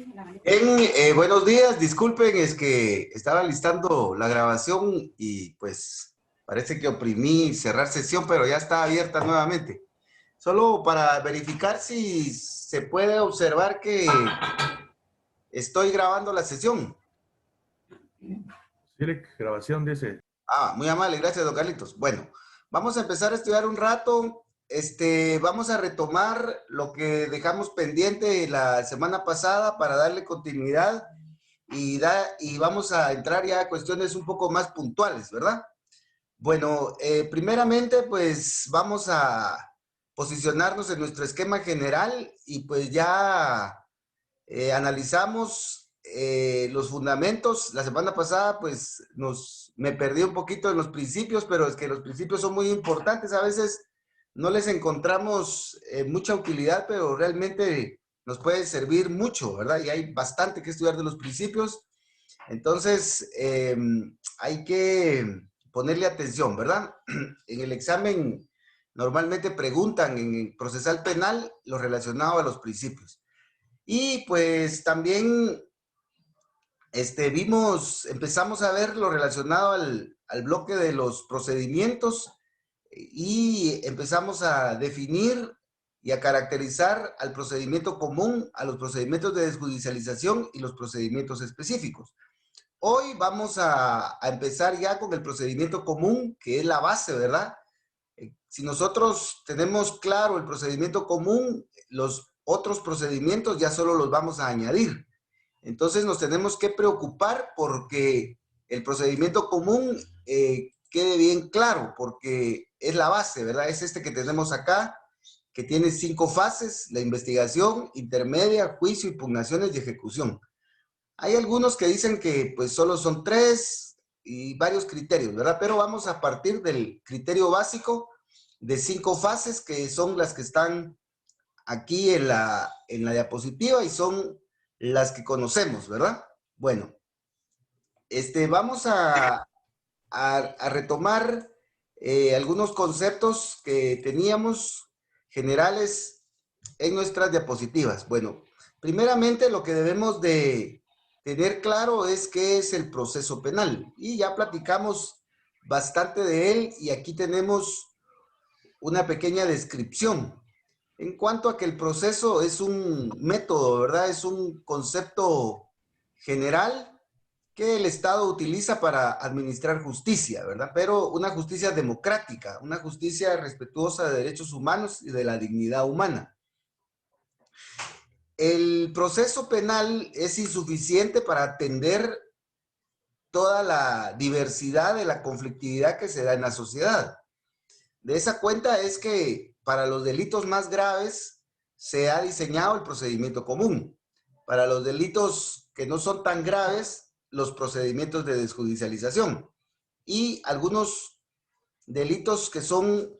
Bien, buenos días, disculpen, es que estaba listando la grabación y pues parece que oprimí cerrar sesión, pero ya está abierta nuevamente. Solo para verificar si se puede observar que estoy grabando la sesión. Direct, grabación dice. Ah, muy amable, gracias, don Carlitos. Bueno, vamos a empezar a estudiar un rato. Vamos a retomar lo que dejamos pendiente la semana pasada para darle continuidad y vamos a entrar ya a cuestiones un poco más puntuales, ¿verdad? Bueno, primeramente, pues vamos a posicionarnos en nuestro esquema general y pues ya analizamos los fundamentos. La semana pasada, pues me perdí un poquito en los principios, pero es que los principios son muy importantes. A veces no les encontramos mucha utilidad, pero realmente nos puede servir mucho, ¿verdad? Y hay bastante que estudiar de los principios. Entonces, hay que ponerle atención, ¿verdad? En el examen normalmente preguntan en el procesal penal lo relacionado a los principios. Y pues también empezamos a ver lo relacionado al bloque de los procedimientos y empezamos a definir y a caracterizar al procedimiento común, a los procedimientos de desjudicialización y los procedimientos específicos. Hoy vamos a empezar ya con el procedimiento común, que es la base, ¿verdad? Si nosotros tenemos claro el procedimiento común, los otros procedimientos ya solo los vamos a añadir. Entonces nos tenemos que preocupar porque el procedimiento común quede bien claro, porque es la base, ¿verdad? Es este que tenemos acá, que tiene 5 fases: la investigación, intermedia, juicio, impugnaciones y ejecución. Hay algunos que dicen que pues solo son 3 y varios criterios, ¿verdad? Pero vamos a partir del criterio básico de 5 fases, que son las que están aquí en la diapositiva y son las que conocemos, ¿verdad? Bueno, vamos a retomar algunos conceptos que teníamos generales en nuestras diapositivas. Bueno, primeramente lo que debemos de tener claro es qué es el proceso penal. Y ya platicamos bastante de él y aquí tenemos una pequeña descripción. En cuanto a que el proceso es un método, ¿verdad? Es un concepto general que el Estado utiliza para administrar justicia, ¿verdad? Pero una justicia democrática, una justicia respetuosa de derechos humanos y de la dignidad humana. El proceso penal es insuficiente para atender toda la diversidad de la conflictividad que se da en la sociedad. De esa cuenta es que para los delitos más graves se ha diseñado el procedimiento común. Para los delitos que no son tan graves, los procedimientos de desjudicialización. Y algunos delitos que son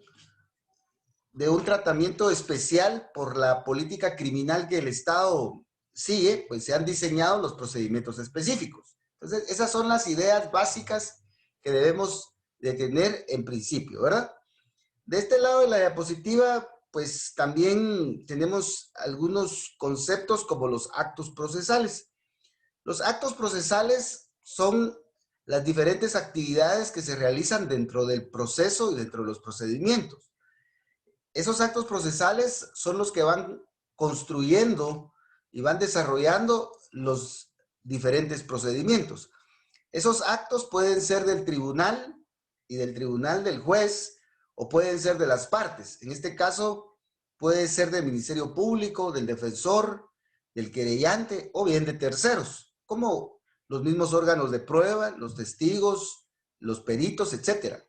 de un tratamiento especial por la política criminal que el Estado sigue, pues se han diseñado los procedimientos específicos. Entonces, esas son las ideas básicas que debemos de tener en principio, ¿verdad? De este lado de la diapositiva, pues también tenemos algunos conceptos como los actos procesales. Los actos procesales son las diferentes actividades que se realizan dentro del proceso y dentro de los procedimientos. Esos actos procesales son los que van construyendo y van desarrollando los diferentes procedimientos. Esos actos pueden ser del tribunal y del tribunal del juez, o pueden ser de las partes. En este caso, puede ser del Ministerio Público, del defensor, del querellante o bien de terceros, como los mismos órganos de prueba, los testigos, los peritos, etcétera.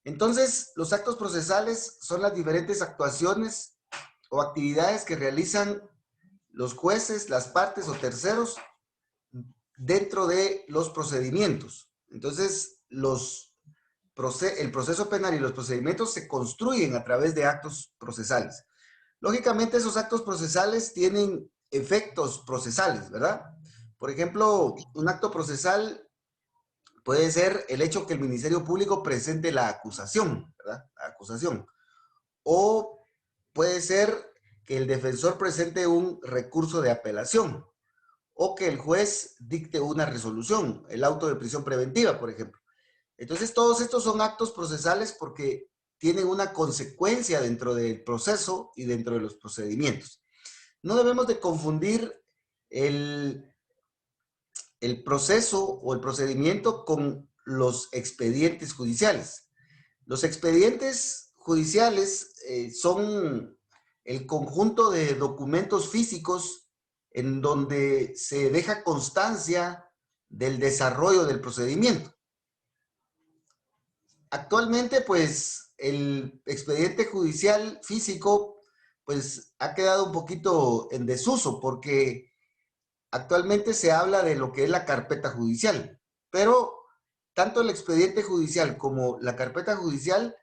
Entonces, los actos procesales son las diferentes actuaciones o actividades que realizan los jueces, las partes o terceros dentro de los procedimientos. Entonces, el proceso penal y los procedimientos se construyen a través de actos procesales. Lógicamente, esos actos procesales tienen efectos procesales, ¿verdad? Por ejemplo, un acto procesal puede ser el hecho que el Ministerio Público presente la acusación, ¿verdad? La acusación. O puede ser que el defensor presente un recurso de apelación. o que el juez dicte una resolución, el auto de prisión preventiva, por ejemplo. Entonces, todos estos son actos procesales porque tienen una consecuencia dentro del proceso y dentro de los procedimientos. No debemos de confundir el, el proceso o el procedimiento con los expedientes judiciales. Los expedientes judiciales son el conjunto de documentos físicos en donde se deja constancia del desarrollo del procedimiento. Actualmente, pues, el expediente judicial físico, pues, ha quedado un poquito en desuso porque actualmente se habla de lo que es la carpeta judicial, pero tanto el expediente judicial como la carpeta judicial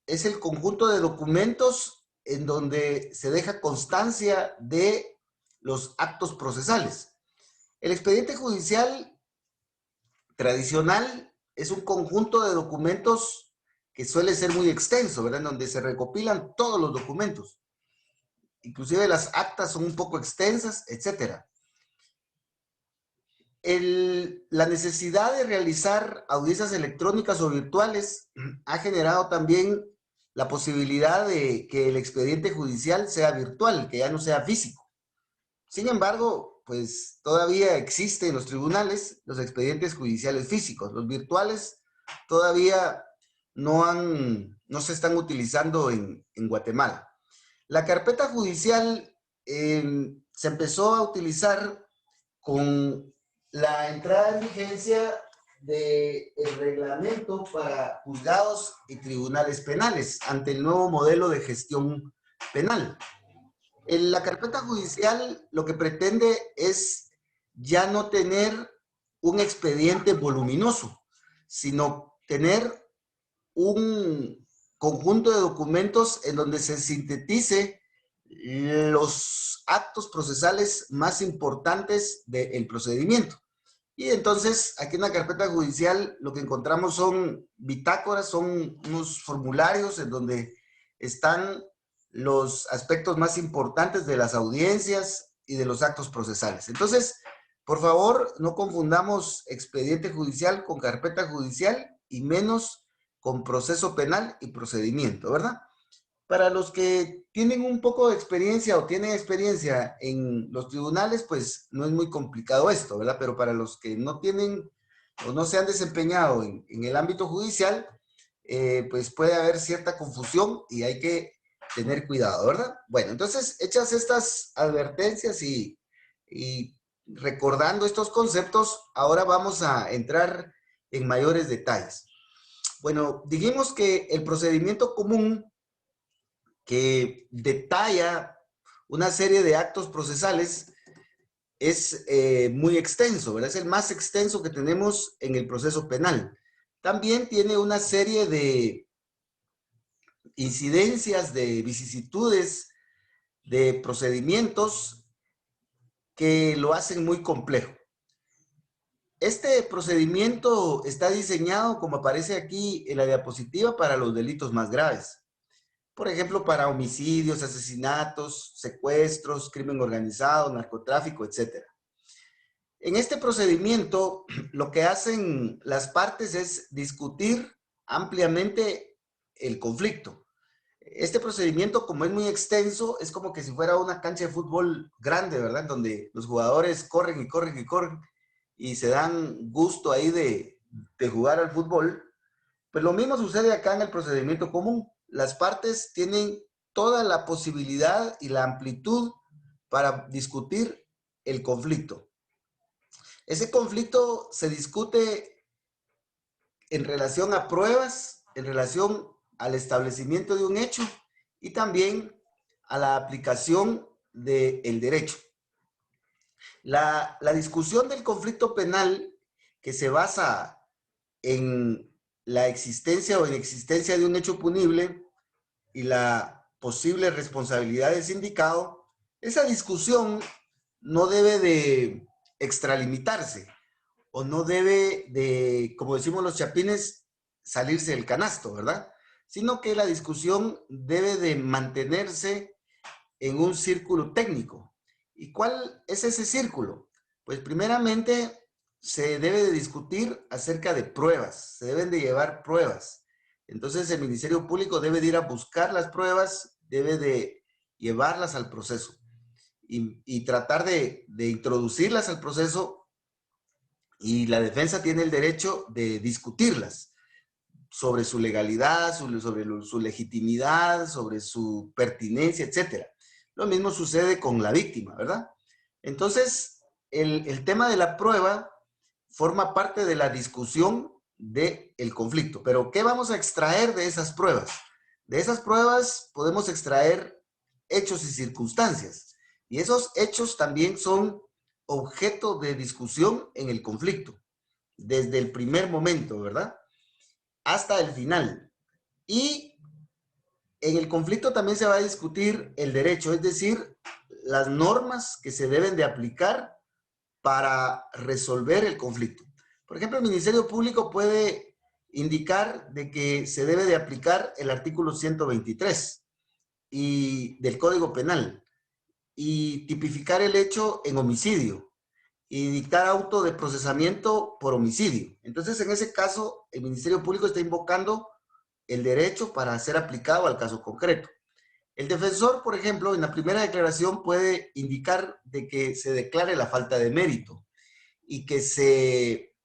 es el conjunto de documentos en donde se deja constancia de los actos procesales. El expediente judicial tradicional es un conjunto de documentos que suele ser muy extenso, ¿verdad? En donde se recopilan todos los documentos. Inclusive las actas son un poco extensas, etcétera. La necesidad de realizar audiencias electrónicas o virtuales ha generado también la posibilidad de que el expediente judicial sea virtual, que ya no sea físico. Sin embargo, pues todavía existen en los tribunales los expedientes judiciales físicos. Los virtuales todavía no se están utilizando en Guatemala. La carpeta judicial se empezó a utilizar con la entrada en vigencia del reglamento para juzgados y tribunales penales ante el nuevo modelo de gestión penal. En la carpeta judicial lo que pretende es ya no tener un expediente voluminoso, sino tener un conjunto de documentos en donde se sintetice los actos procesales más importantes del procedimiento. Y entonces, aquí en la carpeta judicial lo que encontramos son bitácoras, son unos formularios en donde están los aspectos más importantes de las audiencias y de los actos procesales. Entonces, por favor, no confundamos expediente judicial con carpeta judicial y menos con proceso penal y procedimiento, ¿verdad? Para los que tienen un poco de experiencia o tienen experiencia en los tribunales, pues no es muy complicado esto, ¿verdad? Pero para los que no tienen o no se han desempeñado en el ámbito judicial, pues puede haber cierta confusión y hay que tener cuidado, ¿verdad? Bueno, entonces, hechas estas advertencias y recordando estos conceptos, ahora vamos a entrar en mayores detalles. Bueno, dijimos que el procedimiento común que detalla una serie de actos procesales es muy extenso, ¿verdad? Es el más extenso que tenemos en el proceso penal. También tiene una serie de incidencias, de vicisitudes, de procedimientos que lo hacen muy complejo. Este procedimiento está diseñado, como aparece aquí en la diapositiva, para los delitos más graves. Por ejemplo, para homicidios, asesinatos, secuestros, crimen organizado, narcotráfico, etc. En este procedimiento, lo que hacen las partes es discutir ampliamente el conflicto. Este procedimiento, como es muy extenso, es como que si fuera una cancha de fútbol grande, ¿verdad? Donde los jugadores corren y corren y corren y se dan gusto ahí de jugar al fútbol. Pues lo mismo sucede acá en el procedimiento común. Las partes tienen toda la posibilidad y la amplitud para discutir el conflicto. Ese conflicto se discute en relación a pruebas, en relación al establecimiento de un hecho y también a la aplicación del derecho. La discusión del conflicto penal, que se basa en la existencia o inexistencia de un hecho punible y la posible responsabilidad del sindicado, esa discusión no debe de extralimitarse o no debe de, como decimos los chapines, salirse del canasto, ¿verdad? Sino que la discusión debe de mantenerse en un círculo técnico ¿Y cuál es ese círculo? Pues primeramente se debe de discutir acerca de pruebas, se deben de llevar pruebas. Entonces el Ministerio Público debe de ir a buscar las pruebas, debe de llevarlas al proceso y tratar de introducirlas al proceso, y la defensa tiene el derecho de discutirlas sobre su legalidad, su legitimidad, sobre su pertinencia, etcétera. Lo mismo sucede con la víctima, ¿verdad? Entonces, el tema de la prueba forma parte de la discusión del conflicto. Pero, ¿qué vamos a extraer de esas pruebas? De esas pruebas podemos extraer hechos y circunstancias. Y esos hechos también son objeto de discusión en el conflicto, desde el primer momento, ¿verdad? Hasta el final. Y en el conflicto también se va a discutir el derecho, es decir, las normas que se deben de aplicar para resolver el conflicto. Por ejemplo, el Ministerio Público puede indicar de que se debe de aplicar el artículo 123 y del Código Penal y tipificar el hecho en homicidio y dictar auto de procesamiento por homicidio. Entonces, en ese caso, el Ministerio Público está invocando el derecho para ser aplicado al caso concreto. El defensor, por ejemplo, en la primera declaración puede indicar de que se declare la falta de mérito y que se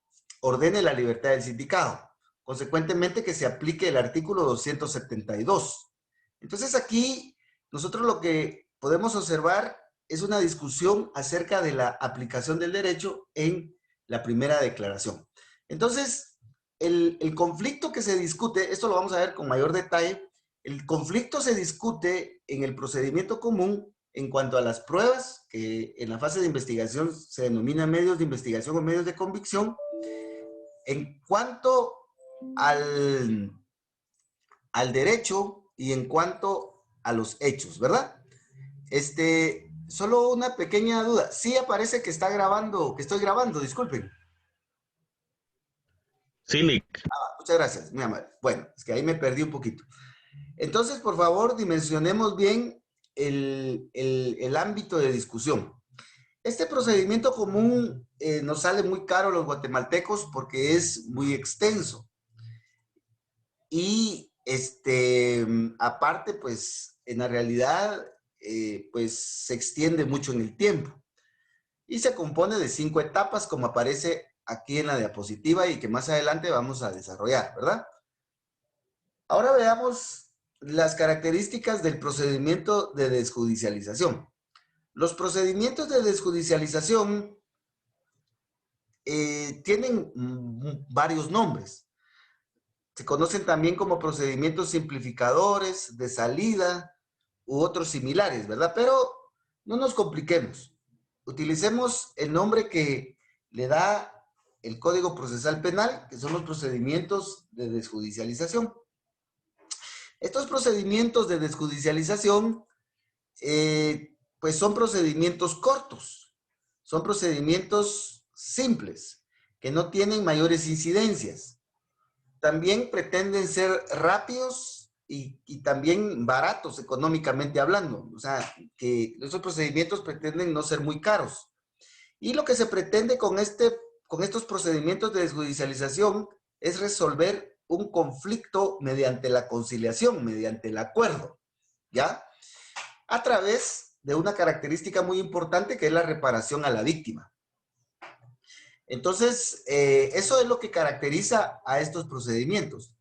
ordene la libertad del sindicado. Consecuentemente, que se aplique el artículo 272. Entonces, aquí nosotros lo que podemos observar es una discusión acerca de la aplicación del derecho en la primera declaración. Entonces, el conflicto que se discute, esto lo vamos a ver con mayor detalle, el conflicto se discute en el procedimiento común en cuanto a las pruebas, que en la fase de investigación se denominan medios de investigación o medios de convicción, en cuanto al derecho y en cuanto a los hechos, ¿verdad? Solo una pequeña duda. Sí aparece que está grabando, que estoy grabando, disculpen. Sí, Nick. Muchas gracias, muy amable. Bueno, es que ahí me perdí un poquito. Entonces, por favor, dimensionemos bien el ámbito de discusión. Este procedimiento común nos sale muy caro a los guatemaltecos porque es muy extenso. Y aparte, pues, en la realidad, pues, se extiende mucho en el tiempo. Y se compone de 5 etapas, como aparece aquí en la diapositiva y que más adelante vamos a desarrollar, ¿verdad? Ahora veamos las características del procedimiento de desjudicialización. Los procedimientos de desjudicialización tienen varios nombres. Se conocen también como procedimientos simplificadores, de salida u otros similares, ¿verdad? Pero no nos compliquemos. Utilicemos el nombre que le da el Código Procesal Penal, que son los procedimientos de desjudicialización. Estos procedimientos de desjudicialización, pues son procedimientos cortos, son procedimientos simples, que no tienen mayores incidencias. También pretenden ser rápidos y también baratos económicamente hablando. O sea, que esos procedimientos pretenden no ser muy caros. Y lo que se pretende con estos procedimientos de desjudicialización es resolver un conflicto mediante la conciliación, mediante el acuerdo, ¿ya? A través de una característica muy importante que es la reparación a la víctima. Entonces, eso es lo que caracteriza a estos procedimientos.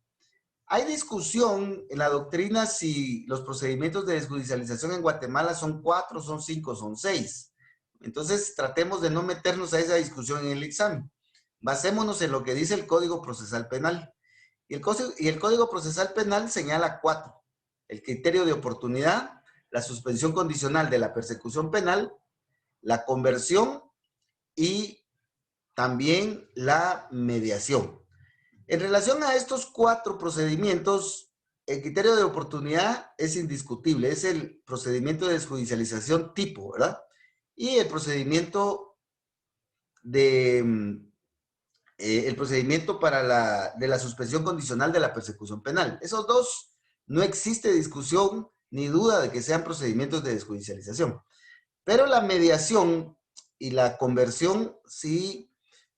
Hay discusión en la doctrina si los procedimientos de desjudicialización en Guatemala son 4, son 5, son 6. Entonces, tratemos de no meternos a esa discusión en el examen. Basémonos en lo que dice el Código Procesal Penal. Y el Código Procesal Penal señala 4. El criterio de oportunidad, la suspensión condicional de la persecución penal, la conversión y también la mediación. En relación a estos 4 procedimientos, el criterio de oportunidad es indiscutible, es el procedimiento de desjudicialización tipo, ¿verdad? Y el procedimiento de la suspensión condicional de la persecución penal. Esos dos, no existe discusión ni duda de que sean procedimientos de desjudicialización. Pero la mediación y la conversión sí,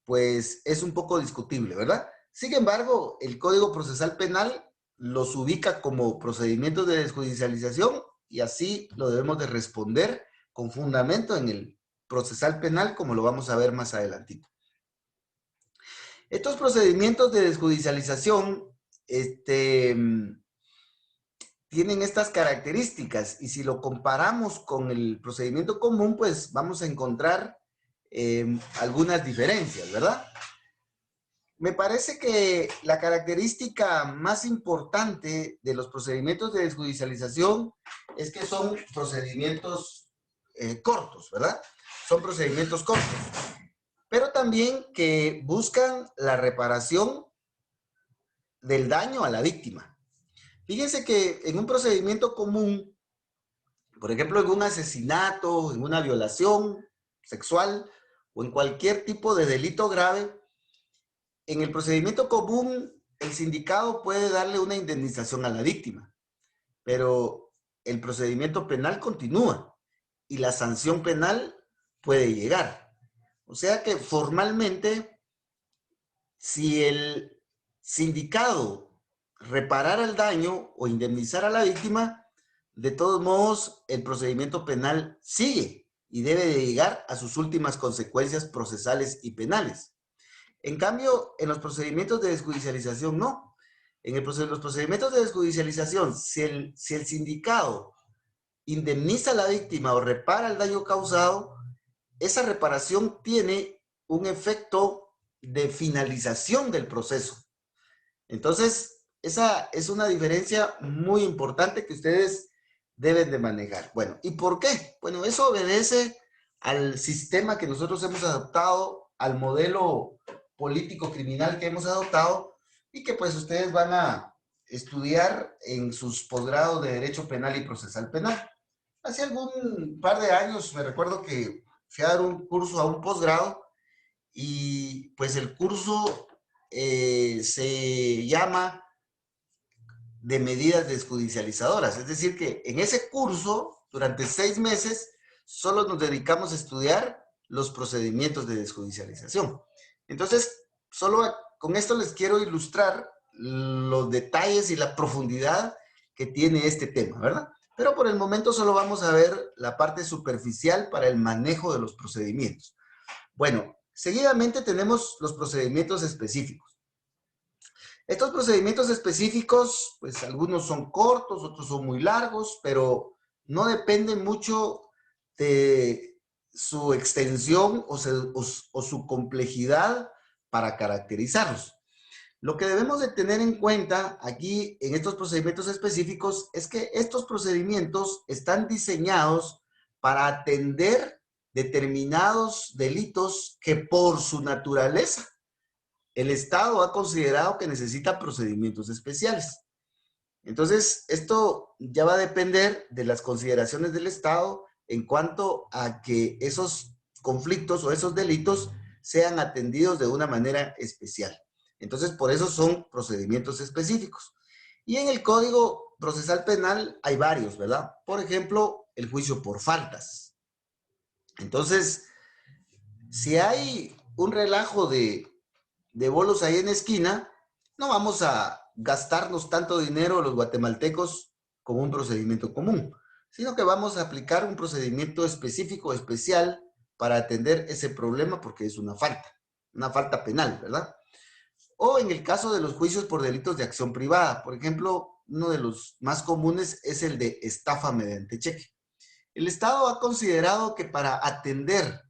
pues es un poco discutible, ¿verdad? Sin embargo, el Código Procesal Penal los ubica como procedimientos de desjudicialización y así lo debemos de responder con fundamento en el procesal penal, como lo vamos a ver más adelantito. Estos procedimientos de desjudicialización tienen estas características y si lo comparamos con el procedimiento común, pues vamos a encontrar algunas diferencias, ¿verdad? Me parece que la característica más importante de los procedimientos de desjudicialización es que son procedimientos cortos, ¿verdad? Son procedimientos cortos, pero también que buscan la reparación del daño a la víctima. Fíjense que en un procedimiento común, por ejemplo, en un asesinato, en una violación sexual o en cualquier tipo de delito grave, en el procedimiento común, el sindicado puede darle una indemnización a la víctima, pero el procedimiento penal continúa y la sanción penal puede llegar. O sea que formalmente, si el sindicado reparara el daño o indemnizara a la víctima, de todos modos el procedimiento penal sigue y debe de llegar a sus últimas consecuencias procesales y penales. En cambio, en los procedimientos de desjudicialización no. En los procedimientos de desjudicialización, si el sindicado indemniza a la víctima o repara el daño causado, esa reparación tiene un efecto de finalización del proceso. Entonces, esa es una diferencia muy importante que ustedes deben de manejar. Bueno, ¿y por qué? Bueno, eso obedece al sistema que nosotros hemos adoptado, al modelo político criminal que hemos adoptado y que pues ustedes van a estudiar en sus posgrados de Derecho Penal y Procesal Penal. Hace algún par de años me recuerdo que fui a dar un curso a un posgrado y pues el curso se llama de medidas desjudicializadoras. Es decir, que en ese curso, durante 6 meses, solo nos dedicamos a estudiar los procedimientos de desjudicialización. Entonces, solo con esto les quiero ilustrar los detalles y la profundidad que tiene este tema, ¿verdad? Pero por el momento solo vamos a ver la parte superficial para el manejo de los procedimientos. Bueno, seguidamente tenemos los procedimientos específicos. Estos procedimientos específicos, pues algunos son cortos, otros son muy largos, pero no dependen mucho de su extensión o su complejidad para caracterizarlos. Lo que debemos de tener en cuenta aquí en estos procedimientos específicos es que estos procedimientos están diseñados para atender determinados delitos que por su naturaleza el Estado ha considerado que necesita procedimientos especiales. Entonces, esto ya va a depender de las consideraciones del Estado en cuanto a que esos conflictos o esos delitos sean atendidos de una manera especial. Entonces, por eso son procedimientos específicos. Y en el Código Procesal Penal hay varios, ¿verdad? Por ejemplo, el juicio por faltas. Entonces, si hay un relajo de bolos ahí en esquina, no vamos a gastarnos tanto dinero los guatemaltecos como un procedimiento común, sino que vamos a aplicar un procedimiento específico, especial, para atender ese problema porque es una falta penal, ¿verdad? O en el caso de los juicios por delitos de acción privada, por ejemplo, uno de los más comunes es el de estafa mediante cheque. El Estado ha considerado que para atender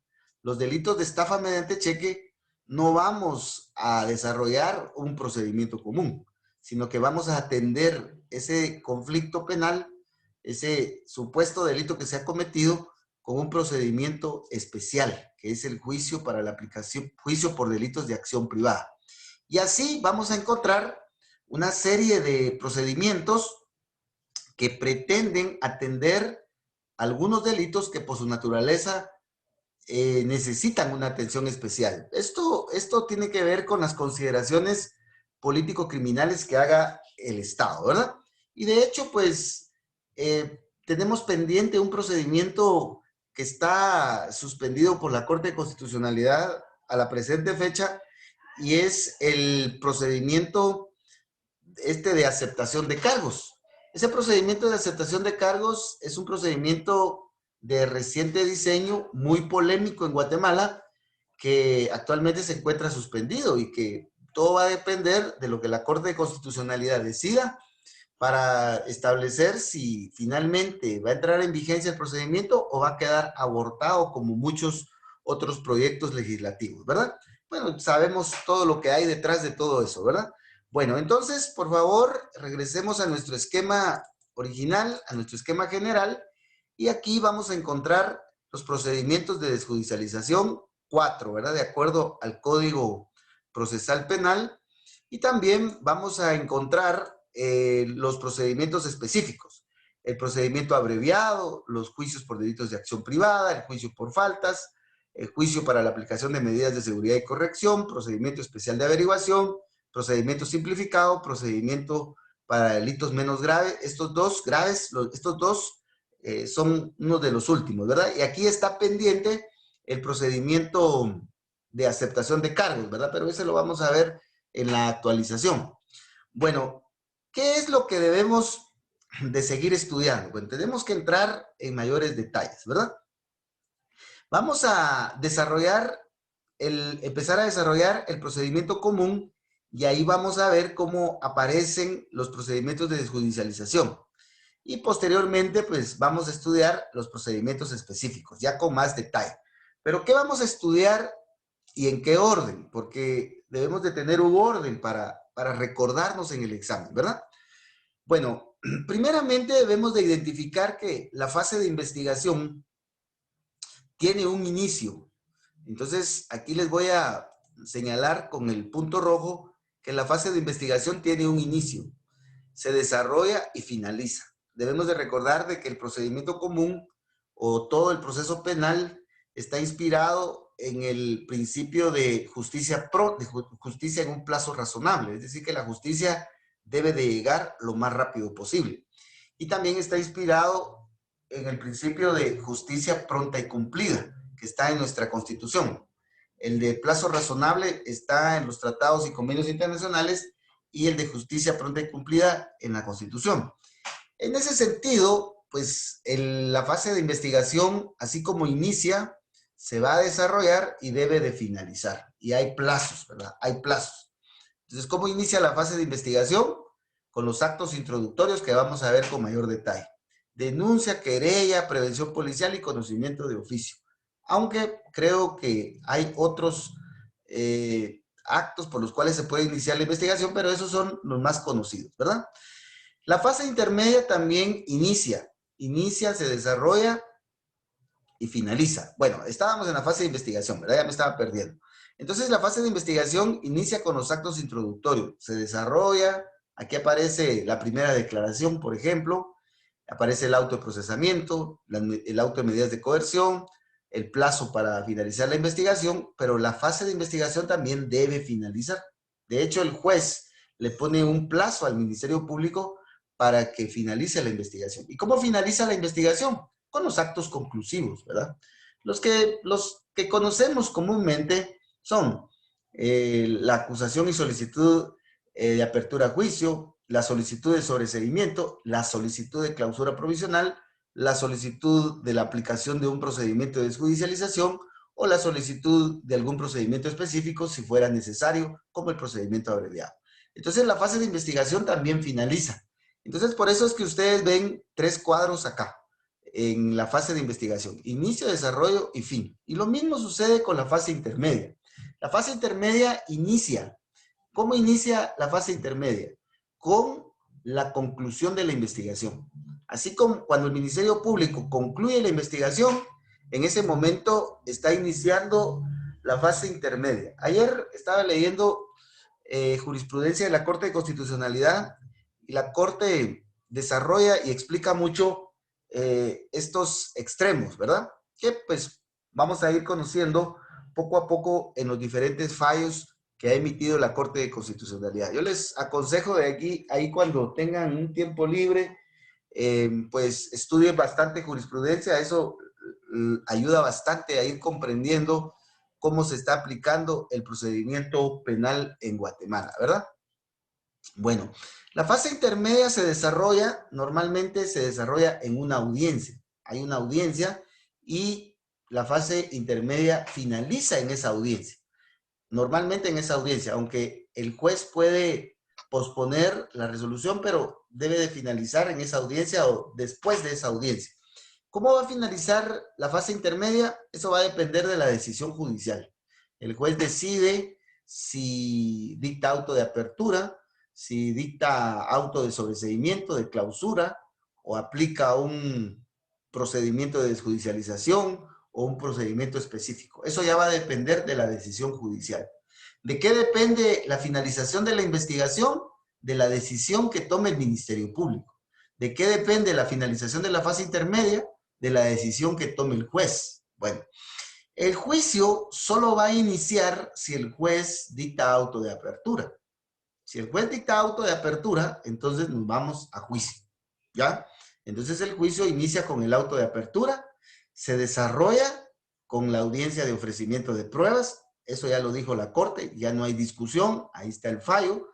los delitos de estafa mediante cheque no vamos a desarrollar un procedimiento común, sino que vamos a atender ese conflicto penal, ese supuesto delito que se ha cometido con un procedimiento especial, que es el juicio para la aplicación, juicio por delitos de acción privada. Y así vamos a encontrar una serie de procedimientos que pretenden atender algunos delitos que por su naturaleza necesitan una atención especial. Esto tiene que ver con las consideraciones político-criminales que haga el Estado, ¿verdad? Y de hecho, pues, tenemos pendiente un procedimiento que está suspendido por la Corte de Constitucionalidad a la presente fecha y es el procedimiento de aceptación de cargos. Ese procedimiento de aceptación de cargos es un procedimiento de reciente diseño, muy polémico en Guatemala, que actualmente se encuentra suspendido y que todo va a depender de lo que la Corte de Constitucionalidad decida para establecer si finalmente va a entrar en vigencia el procedimiento o va a quedar abortado como muchos otros proyectos legislativos, ¿verdad? Bueno, sabemos todo lo que hay detrás de todo eso, ¿verdad? Bueno, entonces, por favor, regresemos a nuestro esquema original, a nuestro esquema general, y aquí vamos a encontrar los procedimientos de desjudicialización 4, ¿verdad? De acuerdo al Código Procesal Penal, y también vamos a encontrar los procedimientos específicos, el procedimiento abreviado, los juicios por delitos de acción privada, el juicio por faltas, el juicio para la aplicación de medidas de seguridad y corrección, procedimiento especial de averiguación, procedimiento simplificado, procedimiento para delitos menos graves. Estos dos graves, estos dos son uno de los últimos, ¿verdad? Y aquí está pendiente el procedimiento de aceptación de cargos, ¿verdad? Pero ese lo vamos a ver en la actualización. Bueno, ¿qué es lo que debemos de seguir estudiando? Bueno, tenemos que entrar en mayores detalles, ¿verdad? Vamos a empezar a desarrollar el procedimiento común y ahí vamos a ver cómo aparecen los procedimientos de desjudicialización. Y posteriormente, pues vamos a estudiar los procedimientos específicos, ya con más detalle. Pero, ¿qué vamos a estudiar y en qué orden? Porque debemos de tener un orden para recordarnos en el examen, ¿verdad? Bueno, primeramente debemos de identificar que la fase de investigación tiene un inicio. Entonces, aquí les voy a señalar con el punto rojo que la fase de investigación tiene un inicio, se desarrolla y finaliza. Debemos de recordar de que el procedimiento común o todo el proceso penal está inspirado en el principio de justicia justicia en un plazo razonable, es decir, que la justicia debe de llegar lo más rápido posible. Y también está inspirado en el principio de justicia pronta y cumplida, que está en nuestra Constitución. El de plazo razonable está en los tratados y convenios internacionales y el de justicia pronta y cumplida en la Constitución. En ese sentido, pues la fase de investigación, así como inicia, se va a desarrollar y debe de finalizar. Y hay plazos, ¿verdad? Hay plazos. Entonces, ¿cómo inicia la fase de investigación? Con los actos introductorios que vamos a ver con mayor detalle. Denuncia, querella, prevención policial y conocimiento de oficio. Aunque creo que hay otros actos por los cuales se puede iniciar la investigación, pero esos son los más conocidos, ¿verdad? La fase intermedia también inicia, se desarrolla y finaliza. Bueno, estábamos en la fase de investigación, ¿verdad? Ya me estaba perdiendo. Entonces, la fase de investigación inicia con los actos introductorios, se desarrolla, aquí aparece la primera declaración, por ejemplo, aparece el auto de procesamiento, el auto de medidas de coerción, el plazo para finalizar la investigación, pero la fase de investigación también debe finalizar. De hecho, el juez le pone un plazo al Ministerio Público para que finalice la investigación. ¿Y cómo finaliza la investigación? Con los actos conclusivos, ¿verdad? Los que conocemos comúnmente son la acusación y solicitud de apertura a juicio, la solicitud de sobreseimiento, la solicitud de clausura provisional, la solicitud de la aplicación de un procedimiento de desjudicialización o la solicitud de algún procedimiento específico si fuera necesario, como el procedimiento abreviado. Entonces, la fase de investigación también finaliza. Entonces, por eso es que ustedes ven 3 cuadros acá, en la fase de investigación. Inicio, desarrollo y fin. Y lo mismo sucede con la fase intermedia. La fase intermedia inicia. ¿Cómo inicia la fase intermedia? Con la conclusión de la investigación. Así como cuando el Ministerio Público concluye la investigación, en ese momento está iniciando la fase intermedia. Ayer estaba leyendo jurisprudencia de la Corte de Constitucionalidad y la Corte desarrolla y explica mucho estos extremos, ¿verdad? Que pues vamos a ir conociendo poco a poco en los diferentes fallos que ha emitido la Corte de Constitucionalidad. Yo les aconsejo de aquí, ahí cuando tengan un tiempo libre, pues estudien bastante jurisprudencia, eso ayuda bastante a ir comprendiendo cómo se está aplicando el procedimiento penal en Guatemala, ¿verdad? Bueno, la fase intermedia normalmente se desarrolla en una audiencia. Hay una audiencia y la fase intermedia finaliza en esa audiencia. Normalmente en esa audiencia, aunque el juez puede posponer la resolución, pero debe de finalizar en esa audiencia o después de esa audiencia. ¿Cómo va a finalizar la fase intermedia? Eso va a depender de la decisión judicial. El juez decide si dicta auto de apertura, si dicta auto de sobreseimiento, de clausura, o aplica un procedimiento de desjudicialización o un procedimiento específico. Eso ya va a depender de la decisión judicial. ¿De qué depende la finalización de la investigación? De la decisión que tome el Ministerio Público. ¿De qué depende la finalización de la fase intermedia? De la decisión que tome el juez. Bueno, el juicio solo va a iniciar si el juez dicta auto de apertura. Si el juez dicta auto de apertura, entonces nos vamos a juicio, ¿ya? Entonces el juicio inicia con el auto de apertura, se desarrolla con la audiencia de ofrecimiento de pruebas, eso ya lo dijo la Corte, ya no hay discusión, ahí está el fallo.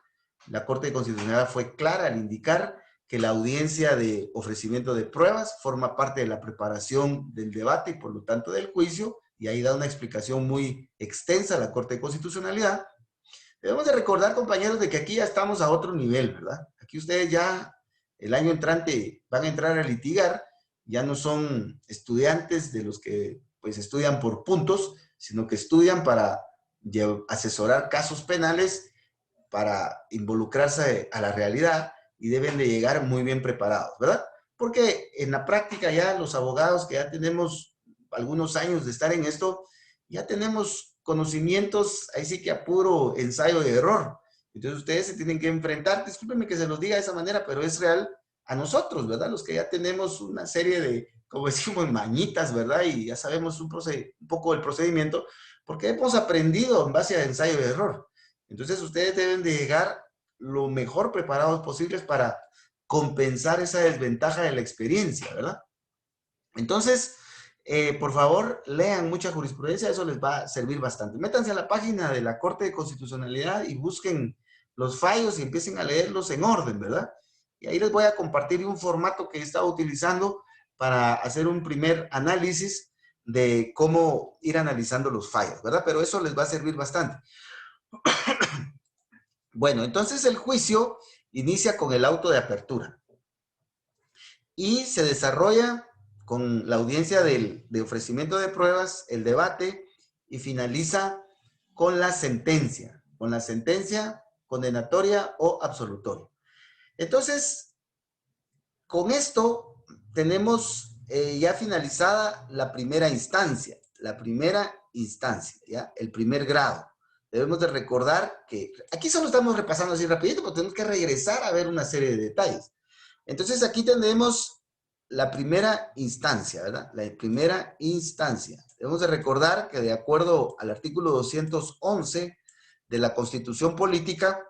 La Corte de Constitucionalidad fue clara al indicar que la audiencia de ofrecimiento de pruebas forma parte de la preparación del debate y por lo tanto del juicio, y ahí da una explicación muy extensa a la Corte de Constitucionalidad. Debemos de recordar, compañeros, de que aquí ya estamos a otro nivel, ¿verdad? Aquí ustedes ya el año entrante van a entrar a litigar, ya no son estudiantes de los que pues estudian por puntos, sino que estudian para asesorar casos penales, para involucrarse a la realidad y deben de llegar muy bien preparados, ¿verdad? Porque en la práctica ya los abogados que ya tenemos algunos años de estar en esto, ya tenemos conocimientos, ahí sí que a puro ensayo de error. Entonces ustedes se tienen que enfrentar, discúlpenme que se los diga de esa manera, pero es real a nosotros, ¿verdad? Los que ya tenemos una serie de, como decimos, mañitas, ¿verdad? Y ya sabemos un poco del procedimiento, porque hemos aprendido en base a ensayo de error. Entonces ustedes deben de llegar lo mejor preparados posibles para compensar esa desventaja de la experiencia, ¿verdad? Entonces, por favor, lean mucha jurisprudencia, eso les va a servir bastante. Métanse a la página de la Corte de Constitucionalidad y busquen los fallos y empiecen a leerlos en orden, ¿verdad? Y ahí les voy a compartir un formato que he estado utilizando para hacer un primer análisis de cómo ir analizando los fallos, ¿verdad? Pero eso les va a servir bastante. Bueno, entonces el juicio inicia con el auto de apertura y se desarrolla con la audiencia de ofrecimiento de pruebas, el debate, y finaliza con la sentencia condenatoria o absolutoria. Entonces, con esto tenemos ya finalizada la primera instancia, ¿ya? El primer grado. Debemos de recordar que aquí solo estamos repasando así rapidito, pero tenemos que regresar a ver una serie de detalles. Entonces aquí tenemos la primera instancia, ¿verdad? La primera instancia. Debemos de recordar que de acuerdo al artículo 211 de la Constitución Política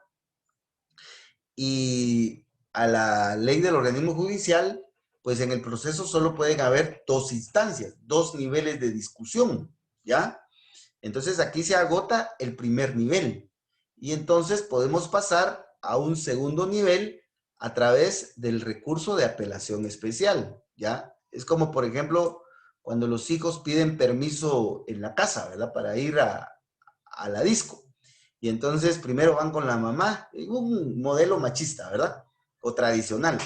y a la ley del organismo judicial, pues en el proceso solo pueden haber dos instancias, dos niveles de discusión, ¿ya? Entonces aquí se agota el primer nivel y entonces podemos pasar a un segundo nivel a través del recurso de apelación especial, ¿ya? Es como, por ejemplo, cuando los hijos piden permiso en la casa, ¿verdad? Para ir a la disco. Y entonces primero van con la mamá, un modelo machista, ¿verdad? O tradicional.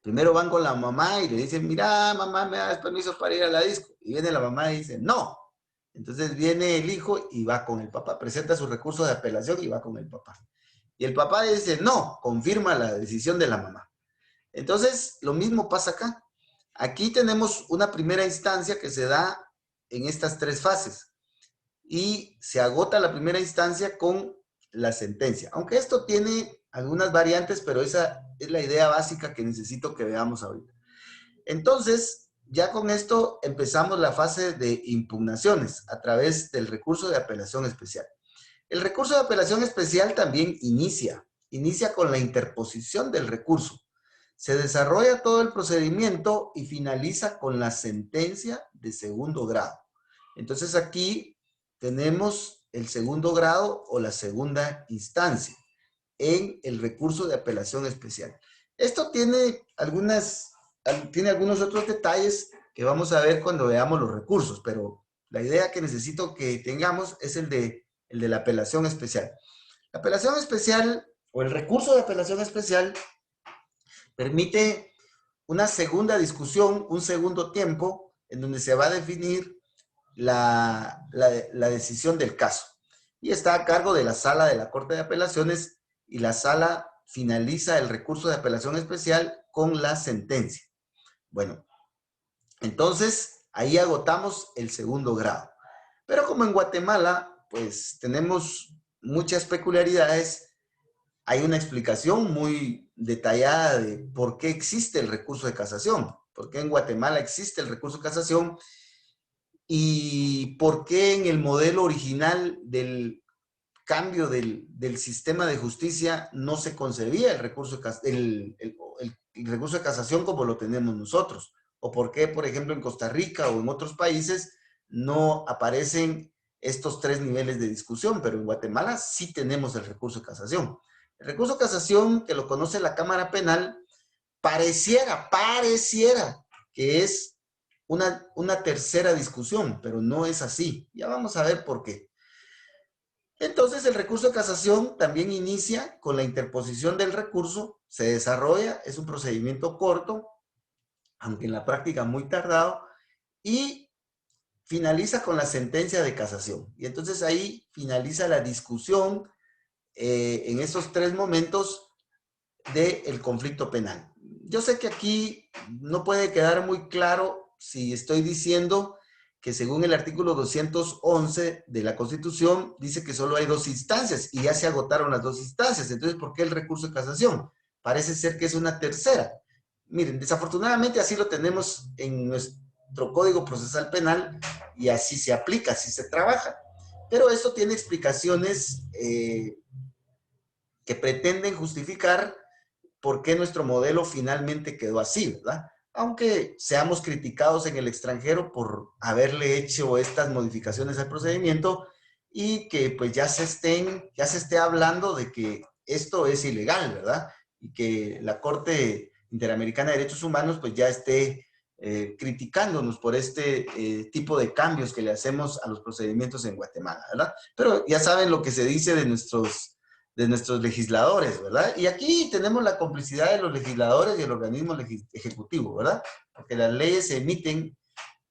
Primero van con la mamá y le dicen, mira, mamá, ¿me das permiso para ir a la disco? Y viene la mamá y dice, no. Entonces viene el hijo y va con el papá, presenta su recurso de apelación y va con el papá. Y el papá dice, no, confirma la decisión de la mamá. Entonces, lo mismo pasa acá. Aquí tenemos una primera instancia que se da en estas tres fases y se agota la primera instancia con la sentencia. Aunque esto tiene algunas variantes, pero esa es la idea básica que necesito que veamos ahorita. Entonces, ya con esto empezamos la fase de impugnaciones a través del recurso de apelación especial. El recurso de apelación especial también inicia con la interposición del recurso. Se desarrolla todo el procedimiento y finaliza con la sentencia de segundo grado. Entonces aquí tenemos el segundo grado o la segunda instancia en el recurso de apelación especial. Esto tiene algunos otros detalles que vamos a ver cuando veamos los recursos, pero la idea que necesito que tengamos es el de la apelación especial. La apelación especial o el recurso de apelación especial permite una segunda discusión, un segundo tiempo, en donde se va a definir la decisión del caso. Y está a cargo de la sala de la Corte de Apelaciones y la sala finaliza el recurso de apelación especial con la sentencia. Bueno, entonces ahí agotamos el segundo grado. Pero como en Guatemala, pues tenemos muchas peculiaridades, hay una explicación muy detallada de por qué existe el recurso de casación, por qué en Guatemala existe el recurso de casación y por qué en el modelo original del cambio del sistema de justicia no se concebía el recurso el recurso de casación como lo tenemos nosotros. O por qué, por ejemplo, en Costa Rica o en otros países no aparecen estos tres niveles de discusión, pero en Guatemala sí tenemos el recurso de casación. El recurso de casación, que lo conoce la Cámara Penal, pareciera que es una tercera discusión, pero no es así. Ya vamos a ver por qué. Entonces, el recurso de casación también inicia con la interposición del recurso, se desarrolla, es un procedimiento corto, aunque en la práctica muy tardado, y finaliza con la sentencia de casación. Y entonces ahí finaliza la discusión en esos tres momentos del conflicto penal. Yo sé que aquí no puede quedar muy claro si estoy diciendo que según el artículo 211 de la Constitución dice que solo hay dos instancias y ya se agotaron las dos instancias. Entonces, ¿por qué el recurso de casación? Parece ser que es una tercera. Miren, desafortunadamente así lo tenemos en nuestro Código Procesal Penal y así se aplica, así se trabaja. Pero esto tiene explicaciones que pretenden justificar por qué nuestro modelo finalmente quedó así, ¿verdad? Aunque seamos criticados en el extranjero por haberle hecho estas modificaciones al procedimiento y que pues ya se esté hablando de que esto es ilegal, ¿verdad? Y que la Corte Interamericana de Derechos Humanos pues ya esté criticándonos por este tipo de cambios que le hacemos a los procedimientos en Guatemala, ¿verdad? Pero ya saben lo que se dice de nuestros legisladores, ¿verdad? Y aquí tenemos la complicidad de los legisladores y el organismo ejecutivo, ¿verdad? Porque las leyes se emiten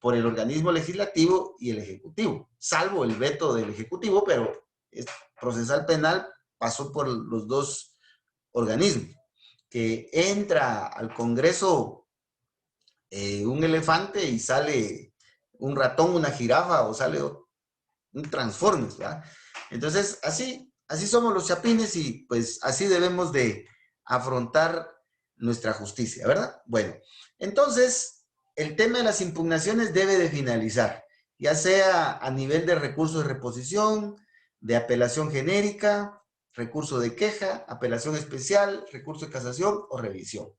por el organismo legislativo y el ejecutivo, salvo el veto del ejecutivo, pero el procesal penal pasó por los dos organismos. Que entra al Congreso un elefante y sale un ratón, una jirafa o sale un Transformers, ¿verdad? Entonces, así somos los chapines y pues así debemos de afrontar nuestra justicia, ¿verdad? Bueno, entonces, el tema de las impugnaciones debe de finalizar, ya sea a nivel de recurso de reposición, de apelación genérica, recurso de queja, apelación especial, recurso de casación o revisión.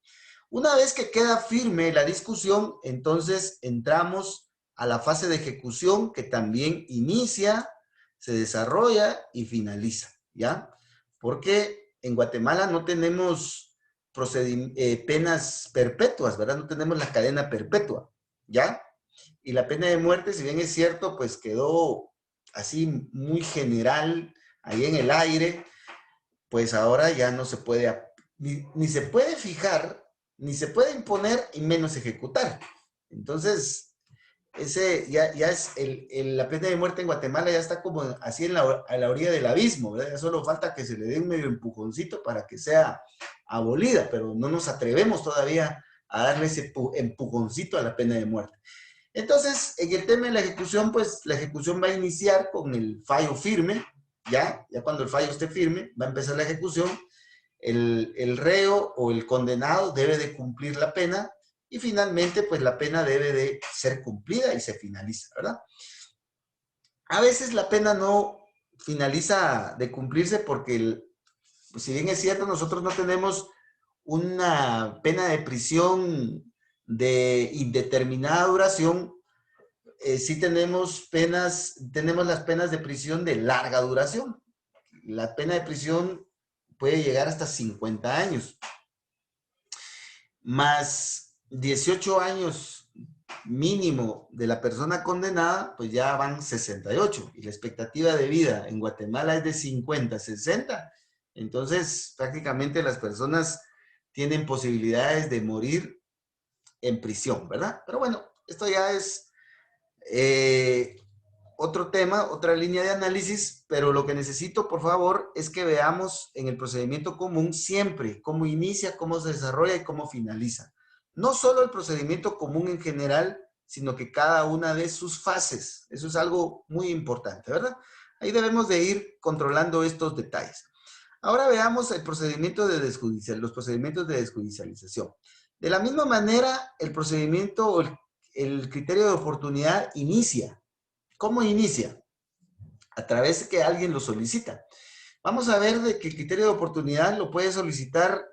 Una vez que queda firme la discusión, entonces entramos a la fase de ejecución que también inicia, se desarrolla y finaliza, ¿ya? Porque en Guatemala no tenemos penas perpetuas, ¿verdad? No tenemos la cadena perpetua, ¿ya? Y la pena de muerte, si bien es cierto, pues quedó así muy general ahí en el aire, pues ahora ya no se puede, ni se puede fijar, ni se puede imponer y menos ejecutar. Entonces, ese ya es la pena de muerte en Guatemala ya está como así a la orilla del abismo, ¿verdad? Ya solo falta que se le dé un medio empujoncito para que sea abolida, pero no nos atrevemos todavía a darle ese empujoncito a la pena de muerte. Entonces, en el tema de la ejecución, pues la ejecución va a iniciar con el fallo firme, ya cuando el fallo esté firme, va a empezar la ejecución, el reo o el condenado debe de cumplir la pena y finalmente pues la pena debe de ser cumplida y se finaliza, ¿verdad? A veces la pena no finaliza de cumplirse porque, pues, si bien es cierto, nosotros no tenemos una pena de prisión de indeterminada duración, sí tenemos las penas de prisión de larga duración. La pena de prisión puede llegar hasta 50 años, más 18 años mínimo de la persona condenada, pues ya van 68. Y la expectativa de vida en Guatemala es de 50, 60. Entonces, prácticamente las personas tienen posibilidades de morir en prisión, ¿verdad? Pero bueno, esto ya es otro tema, otra línea de análisis, pero lo que necesito, por favor, es que veamos en el procedimiento común siempre cómo inicia, cómo se desarrolla y cómo finaliza. No solo el procedimiento común en general, sino que cada una de sus fases. Eso es algo muy importante, ¿verdad? Ahí debemos de ir controlando estos detalles. Ahora veamos el procedimiento de los procedimientos de desjudicialización. De la misma manera, el procedimiento o el criterio de oportunidad inicia. ¿Cómo inicia? A través de que alguien lo solicita. Vamos a ver de que el criterio de oportunidad lo puede solicitar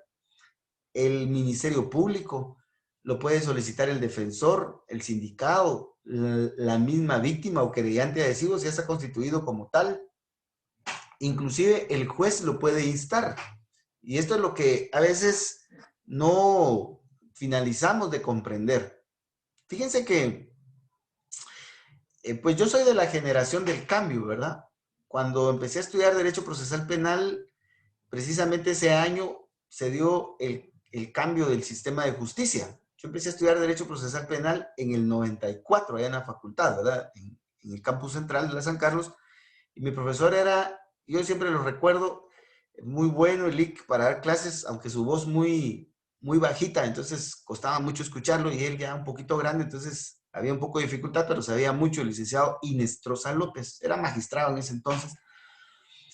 el Ministerio Público, lo puede solicitar el defensor, el sindicado, la misma víctima o querellante adhesivo si ya está constituido como tal. Inclusive el juez lo puede instar. Y esto es lo que a veces no finalizamos de comprender. Fíjense que pues yo soy de la generación del cambio, ¿verdad? Cuando empecé a estudiar Derecho Procesal Penal, precisamente ese año se dio el cambio del sistema de justicia. Yo empecé a estudiar Derecho Procesal Penal en el 94, allá en la facultad, ¿verdad? En el campus central de la San Carlos. Y mi profesor era, yo siempre lo recuerdo, muy bueno, el IC, para dar clases, aunque su voz muy bajita, entonces costaba mucho escucharlo y él ya un poquito grande, entonces había un poco de dificultad, pero sabía mucho el licenciado Inestrosa López, era magistrado en ese entonces.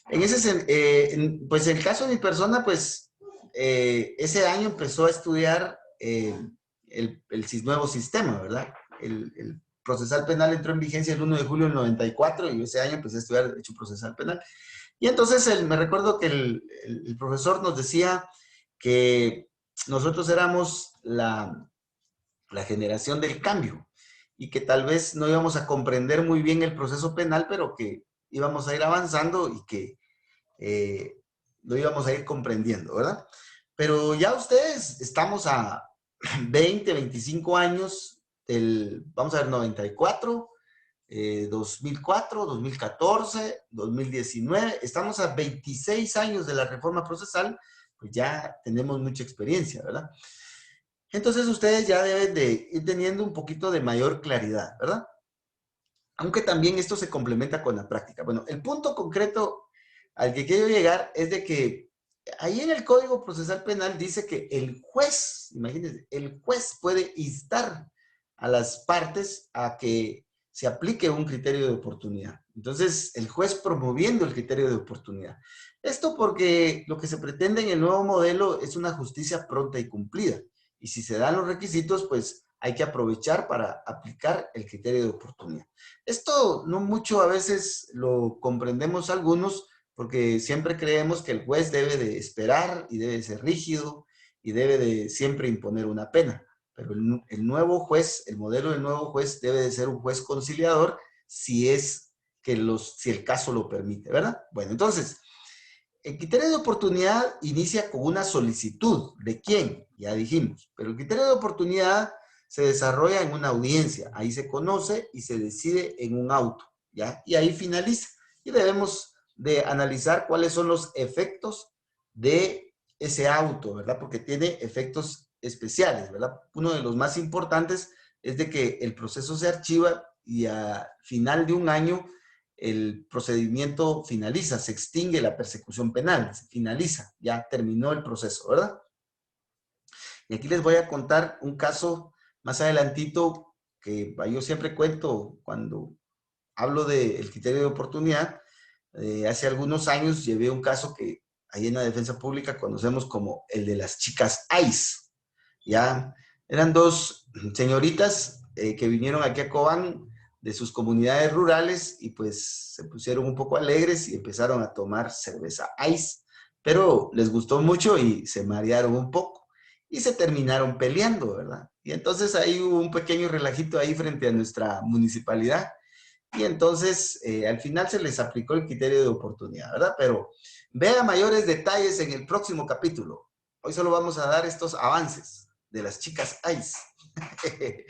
Pues en el caso de mi persona, pues ese año empezó a estudiar el nuevo sistema, ¿verdad? El procesal penal entró en vigencia el 1 de julio del 94 y ese año empecé a estudiar Derecho Procesal Penal. Y entonces me recuerdo que el profesor nos decía que nosotros éramos la generación del cambio y que tal vez no íbamos a comprender muy bien el proceso penal, pero que íbamos a ir avanzando y que lo íbamos a ir comprendiendo, ¿verdad? Pero ya ustedes estamos a 20, 25 años vamos a ver, 94, 2004, 2014, 2019, estamos a 26 años de la reforma procesal, pues ya tenemos mucha experiencia, ¿verdad? Entonces ustedes ya deben de ir teniendo un poquito de mayor claridad, ¿verdad? Aunque también esto se complementa con la práctica. Bueno, el punto concreto al que quiero llegar es de que ahí en el Código Procesal Penal dice que el juez, imagínense, el juez puede instar a las partes a que se aplique un criterio de oportunidad. Entonces, el juez promoviendo el criterio de oportunidad. Esto porque lo que se pretende en el nuevo modelo es una justicia pronta y cumplida. Y si se dan los requisitos, pues hay que aprovechar para aplicar el criterio de oportunidad. Esto no mucho a veces lo comprendemos algunos porque siempre creemos que el juez debe de esperar y debe de ser rígido y debe de siempre imponer una pena. Pero el nuevo juez, el modelo del nuevo juez debe de ser un juez conciliador si es que si el caso lo permite, ¿verdad? Bueno, entonces, el criterio de oportunidad inicia con una solicitud. ¿De quién? Ya dijimos. Pero el criterio de oportunidad se desarrolla en una audiencia. Ahí se conoce y se decide en un auto, ¿ya? Y ahí finaliza. Y debemos de analizar cuáles son los efectos de ese auto, ¿verdad? Porque tiene efectos especiales, ¿verdad? Uno de los más importantes es de que el proceso se archiva y a final de un año el procedimiento finaliza, se extingue la persecución penal, se finaliza, ya terminó el proceso, ¿verdad? Y aquí les voy a contar un caso más adelantito que yo siempre cuento cuando hablo del criterio de oportunidad. Hace algunos años llevé un caso que ahí en la defensa pública conocemos como el de las chicas ICE. Ya eran dos señoritas que vinieron aquí a Cobán de sus comunidades rurales y pues se pusieron un poco alegres y empezaron a tomar cerveza ICE, pero les gustó mucho y se marearon un poco. y se terminaron peleando, ¿verdad? Y entonces ahí hubo un pequeño relajito ahí frente a nuestra municipalidad y entonces al final se les aplicó el criterio de oportunidad, ¿verdad? Pero vea mayores detalles en el próximo capítulo. Hoy solo vamos a dar estos avances de las chicas ICE.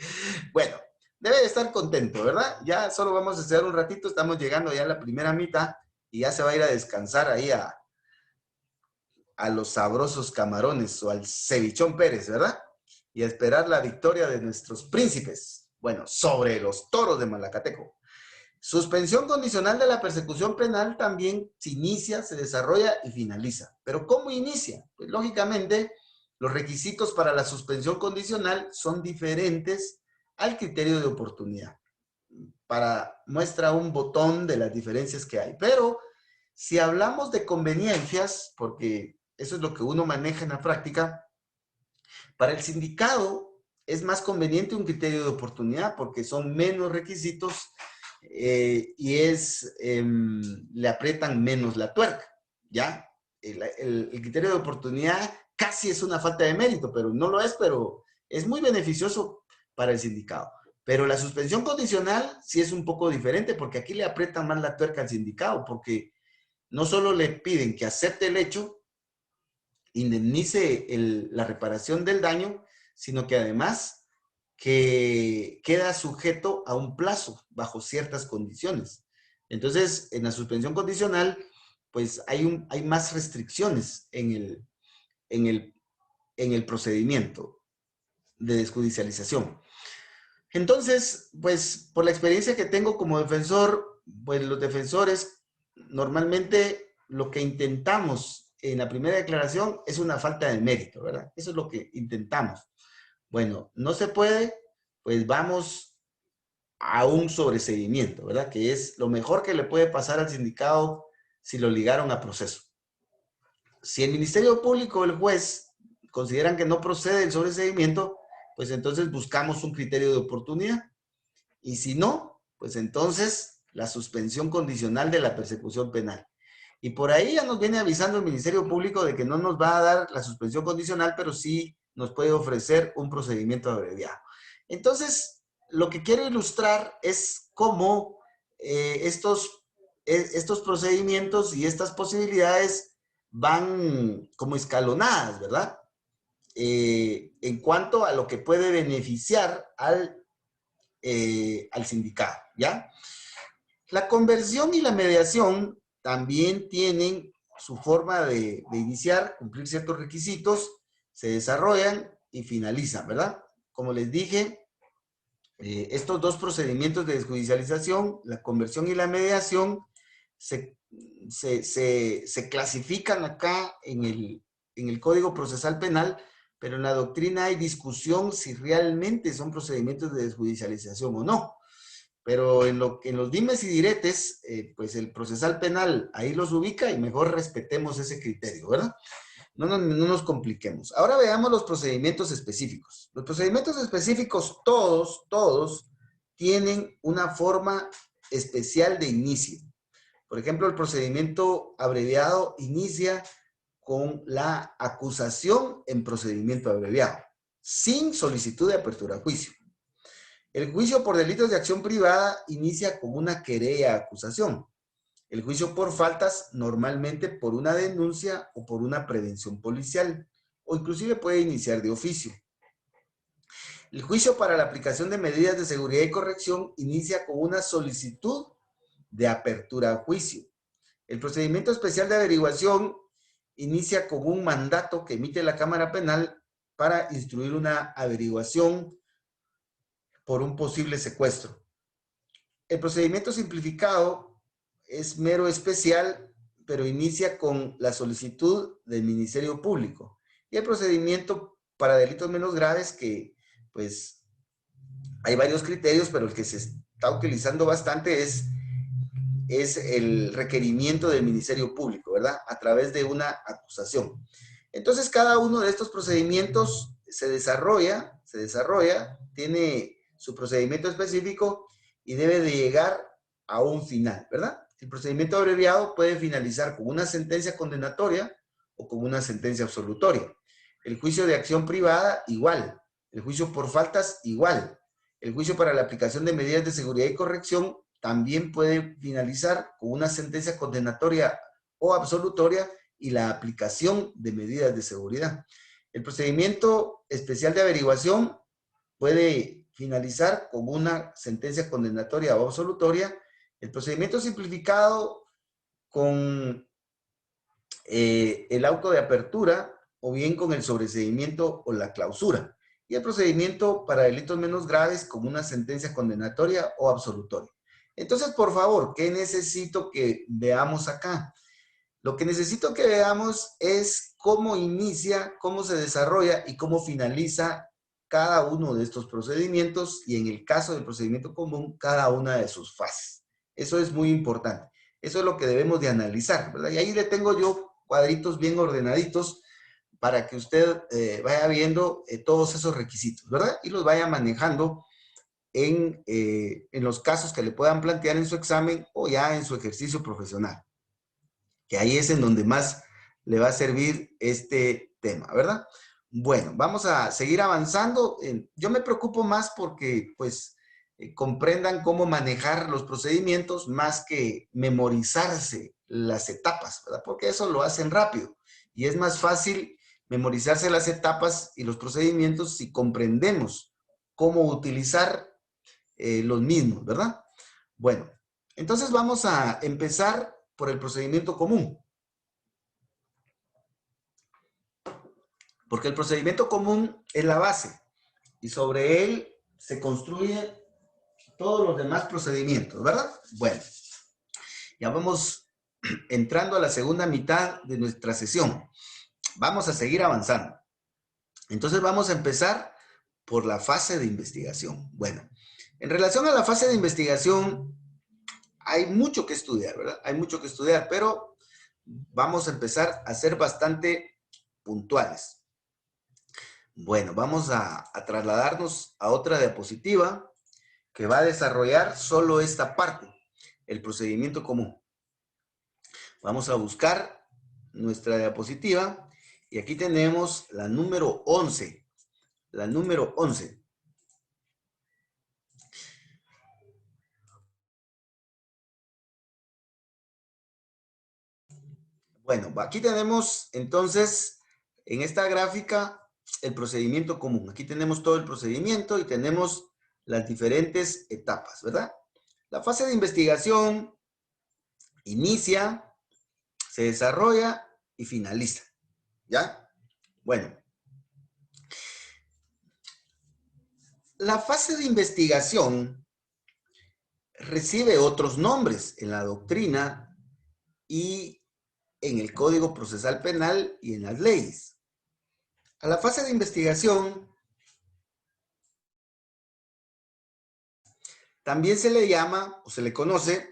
Bueno, debe de estar contento, ¿verdad? Ya solo vamos a hacer un ratito, estamos llegando ya a la primera mitad y ya se va a ir a descansar ahí a los sabrosos camarones o al cevichón Pérez, ¿verdad? Y a esperar la victoria de nuestros príncipes, bueno, sobre los toros de Malacateco. Suspensión condicional de la persecución penal también se inicia, se desarrolla y finaliza. ¿Pero cómo inicia? Pues lógicamente, los requisitos para la suspensión condicional son diferentes al criterio de oportunidad. Para muestra un botón de las diferencias que hay. Pero si hablamos de conveniencias, porque eso es lo que uno maneja en la práctica, para el sindicado es más conveniente un criterio de oportunidad porque son menos requisitos y le aprietan menos la tuerca, ¿ya? El criterio de oportunidad casi es una falta de mérito, pero no lo es, pero es muy beneficioso para el sindicado. Pero la suspensión condicional sí es un poco diferente porque aquí le aprietan más la tuerca al sindicado porque no solo le piden que acepte el hecho, indemnice la reparación del daño, sino que además que queda sujeto a un plazo bajo ciertas condiciones. Entonces, en la suspensión condicional, pues hay más restricciones en el procedimiento de desjudicialización. Entonces, pues por la experiencia que tengo como defensor, pues los defensores normalmente lo que intentamos en la primera declaración es una falta de mérito, ¿verdad? Eso es lo que intentamos. Bueno, no se puede, pues vamos a un sobreseguimiento, ¿verdad? Que es lo mejor que le puede pasar al sindicado si lo ligaron a proceso. Si el Ministerio Público o el juez consideran que no procede el sobreseguimiento, pues entonces buscamos un criterio de oportunidad. Y si no, pues entonces la suspensión condicional de la persecución penal. Y por ahí ya nos viene avisando el Ministerio Público de que no nos va a dar la suspensión condicional, pero sí nos puede ofrecer un procedimiento abreviado. Entonces, lo que quiero ilustrar es cómo estos procedimientos y estas posibilidades van como escalonadas, ¿verdad? En cuanto a lo que puede beneficiar al sindicato, ¿ya? La conversión y la mediación también tienen su forma de iniciar, cumplir ciertos requisitos, se desarrollan y finalizan, ¿verdad? Como les dije, estos dos procedimientos de desjudicialización, la conversión y la mediación, se clasifican acá en el Código Procesal Penal, pero en la doctrina hay discusión si realmente son procedimientos de desjudicialización o no. Pero en los dimes y diretes, pues el procesal penal ahí los ubica y mejor respetemos ese criterio, ¿verdad? No nos compliquemos. Ahora veamos los procedimientos específicos. Los procedimientos específicos, todos tienen una forma especial de inicio. Por ejemplo, el procedimiento abreviado inicia con la acusación en procedimiento abreviado, sin solicitud de apertura a juicio. El juicio por delitos de acción privada inicia con una querella acusación. El juicio por faltas normalmente por una denuncia o por una prevención policial, o inclusive puede iniciar de oficio. El juicio para la aplicación de medidas de seguridad y corrección inicia con una solicitud de apertura a juicio. El procedimiento especial de averiguación inicia con un mandato que emite la Cámara Penal para instruir una averiguación por un posible secuestro. El procedimiento simplificado es mero especial, pero inicia con la solicitud del Ministerio Público. Y el procedimiento para delitos menos graves, que pues hay varios criterios, pero el que se está utilizando bastante es el requerimiento del Ministerio Público, ¿verdad? A través de una acusación. Entonces, cada uno de estos procedimientos se desarrolla, tiene su procedimiento específico y debe de llegar a un final, ¿verdad? El procedimiento abreviado puede finalizar con una sentencia condenatoria o con una sentencia absolutoria. El juicio de acción privada, igual. El juicio por faltas, igual. El juicio para la aplicación de medidas de seguridad y corrección también puede finalizar con una sentencia condenatoria o absolutoria y la aplicación de medidas de seguridad. El procedimiento especial de averiguación puede finalizar con una sentencia condenatoria o absolutoria. El procedimiento simplificado con el auto de apertura o bien con el sobreseimiento o la clausura. Y el procedimiento para delitos menos graves con una sentencia condenatoria o absolutoria. Entonces, por favor, ¿qué necesito que veamos acá? Lo que necesito que veamos es cómo inicia, cómo se desarrolla y cómo finaliza cada uno de estos procedimientos y en el caso del procedimiento común, cada una de sus fases. Eso es muy importante. Eso es lo que debemos de analizar, ¿verdad? Y ahí le tengo yo cuadritos bien ordenaditos para que usted vaya viendo todos esos requisitos, ¿verdad? Y los vaya manejando en los casos que le puedan plantear en su examen o ya en su ejercicio profesional, que ahí es en donde más le va a servir este tema, ¿verdad? Bueno, vamos a seguir avanzando. Yo me preocupo más porque, pues, comprendan cómo manejar los procedimientos más que memorizarse las etapas, ¿verdad? Porque eso lo hacen rápido y es más fácil memorizarse las etapas y los procedimientos si comprendemos cómo utilizar los mismos, ¿verdad? Bueno, entonces vamos a empezar por el procedimiento común. Porque el procedimiento común es la base y sobre él se construyen todos los demás procedimientos, ¿verdad? Bueno, ya vamos entrando a la segunda mitad de nuestra sesión. Vamos a seguir avanzando. Entonces vamos a empezar por la fase de investigación. Bueno, en relación a la fase de investigación, hay mucho que estudiar, ¿verdad? Hay mucho que estudiar, pero vamos a empezar a ser bastante puntuales. Bueno, vamos a trasladarnos a otra diapositiva que va a desarrollar solo esta parte, el procedimiento común. Vamos a buscar nuestra diapositiva y aquí tenemos la número 11. La número 11. Bueno, aquí tenemos entonces en esta gráfica el procedimiento común. Aquí tenemos todo el procedimiento y tenemos las diferentes etapas, ¿verdad? La fase de investigación inicia, se desarrolla y finaliza, ¿ya? Bueno, la fase de investigación recibe otros nombres en la doctrina y en el Código Procesal Penal y en las leyes. A la fase de investigación también se le llama o se le conoce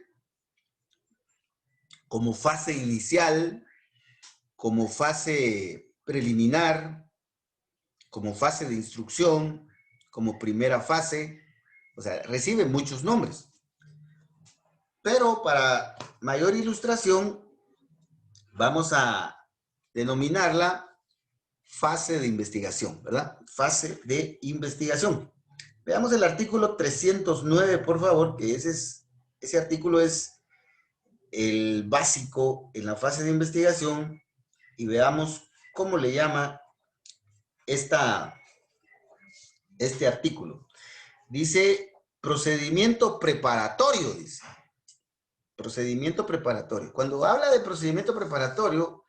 como fase inicial, como fase preliminar, como fase de instrucción, como primera fase, o sea, recibe muchos nombres. Pero para mayor ilustración, vamos a denominarla fase de investigación, ¿verdad? Fase de investigación. Veamos el artículo 309, por favor, que ese artículo es el básico en la fase de investigación y veamos cómo le llama este artículo. Dice procedimiento preparatorio, dice. Procedimiento preparatorio. Cuando habla de procedimiento preparatorio,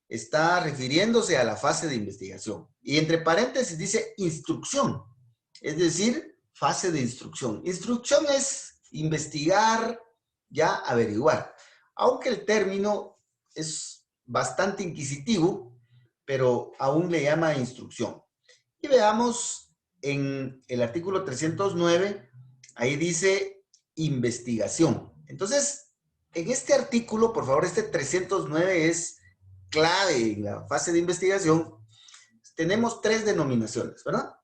está refiriéndose a la fase de investigación. Y entre paréntesis dice instrucción, es decir, fase de instrucción. Instrucción es investigar, ya averiguar. Aunque el término es bastante inquisitivo, pero aún le llama instrucción. Y veamos en el artículo 309, ahí dice investigación. Entonces, en este artículo, por favor, este 309 es clave en la fase de investigación. Tenemos tres denominaciones, ¿verdad?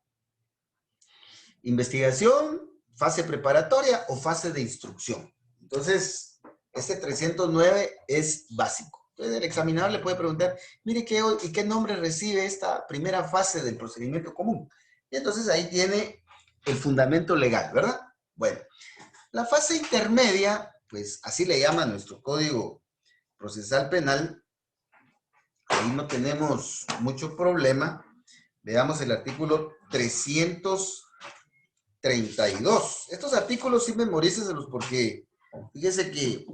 Investigación, fase preparatoria o fase de instrucción. Entonces, este 309 es básico. Entonces el examinador le puede preguntar, mire, ¿qué nombre recibe esta primera fase del procedimiento común? Y entonces ahí tiene el fundamento legal, ¿verdad? Bueno, la fase intermedia, pues así le llama nuestro Código Procesal Penal. Ahí no tenemos mucho problema. Veamos el artículo 332. Estos artículos sí memoríceselos porque fíjese que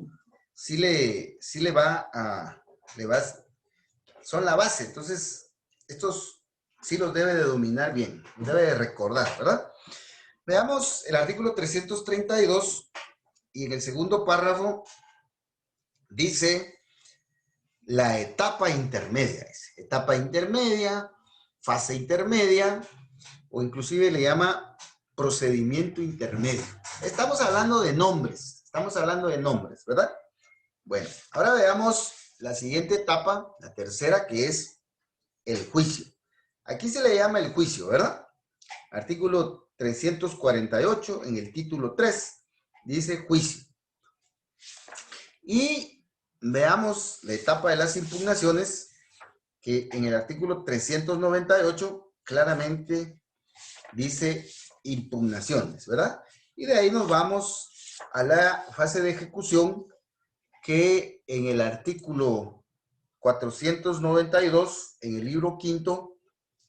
sí le va a, son la base. Entonces, estos sí los debe de dominar bien, debe de recordar, ¿verdad? Veamos el artículo 332 y en el segundo párrafo dice la etapa intermedia. Etapa intermedia, fase intermedia, o inclusive le llama procedimiento intermedio. Estamos hablando de nombres, ¿verdad? Bueno, ahora veamos la siguiente etapa, la tercera, que es el juicio. Aquí se le llama el juicio, ¿verdad? Artículo 348, en el título 3, dice juicio. Y veamos la etapa de las impugnaciones, que en el artículo 398 claramente dice impugnaciones, ¿verdad? Y de ahí nos vamos a la fase de ejecución, que en el artículo 492, en el libro quinto,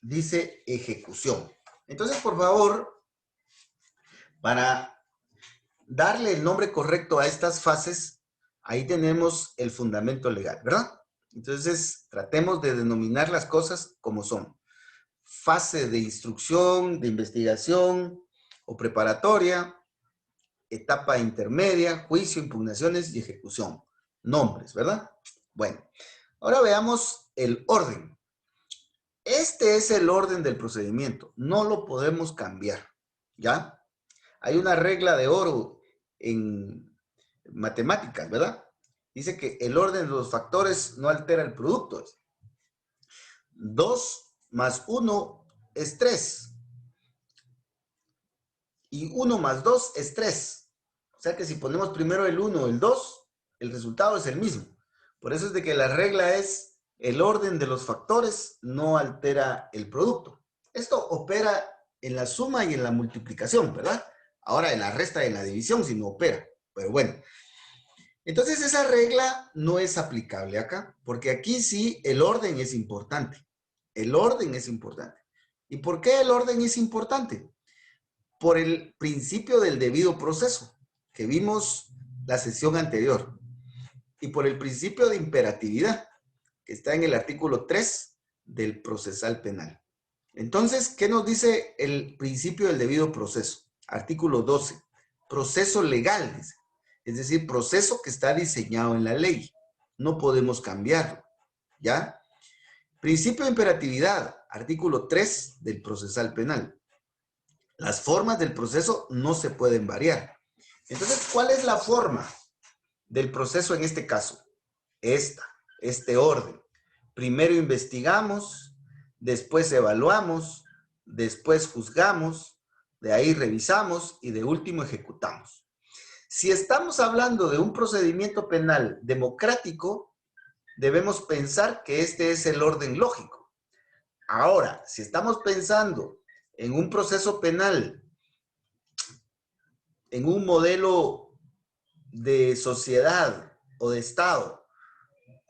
dice ejecución. Entonces, por favor, para darle el nombre correcto a estas fases, ahí tenemos el fundamento legal, ¿verdad? Entonces, tratemos de denominar las cosas como son. Fase de instrucción, de investigación o preparatoria, etapa intermedia, juicio, impugnaciones y ejecución. Nombres, ¿verdad? Bueno, ahora veamos el orden. Este es el orden del procedimiento. No lo podemos cambiar, ¿ya? Hay una regla de oro en matemáticas, ¿verdad? Dice que el orden de los factores no altera el producto. 2 más 1 es 3. Y 1 más 2 es 3. O sea que si ponemos primero el 1 o el 2, el resultado es el mismo. Por eso es de que la regla es el orden de los factores no altera el producto. Esto opera en la suma y en la multiplicación, ¿verdad? Ahora en la resta y en la división si no opera. Pero bueno. Entonces esa regla no es aplicable acá, porque aquí sí el orden es importante. El orden es importante. ¿Y por qué el orden es importante? Por el principio del debido proceso, que vimos la sesión anterior, y por el principio de imperatividad, que está en el artículo 3 del procesal penal. Entonces, ¿qué nos dice el principio del debido proceso? Artículo 12, proceso legal, dice. Es decir, proceso que está diseñado en la ley. No podemos cambiarlo, ¿ya? Principio de imperatividad, artículo 3 del procesal penal. Las formas del proceso no se pueden variar. Entonces, ¿cuál es la forma del proceso en este caso? Este orden. Primero investigamos, después evaluamos, después juzgamos, de ahí revisamos y de último ejecutamos. Si estamos hablando de un procedimiento penal democrático, debemos pensar que este es el orden lógico. Ahora, si estamos pensando en un proceso penal, en un modelo de sociedad o de Estado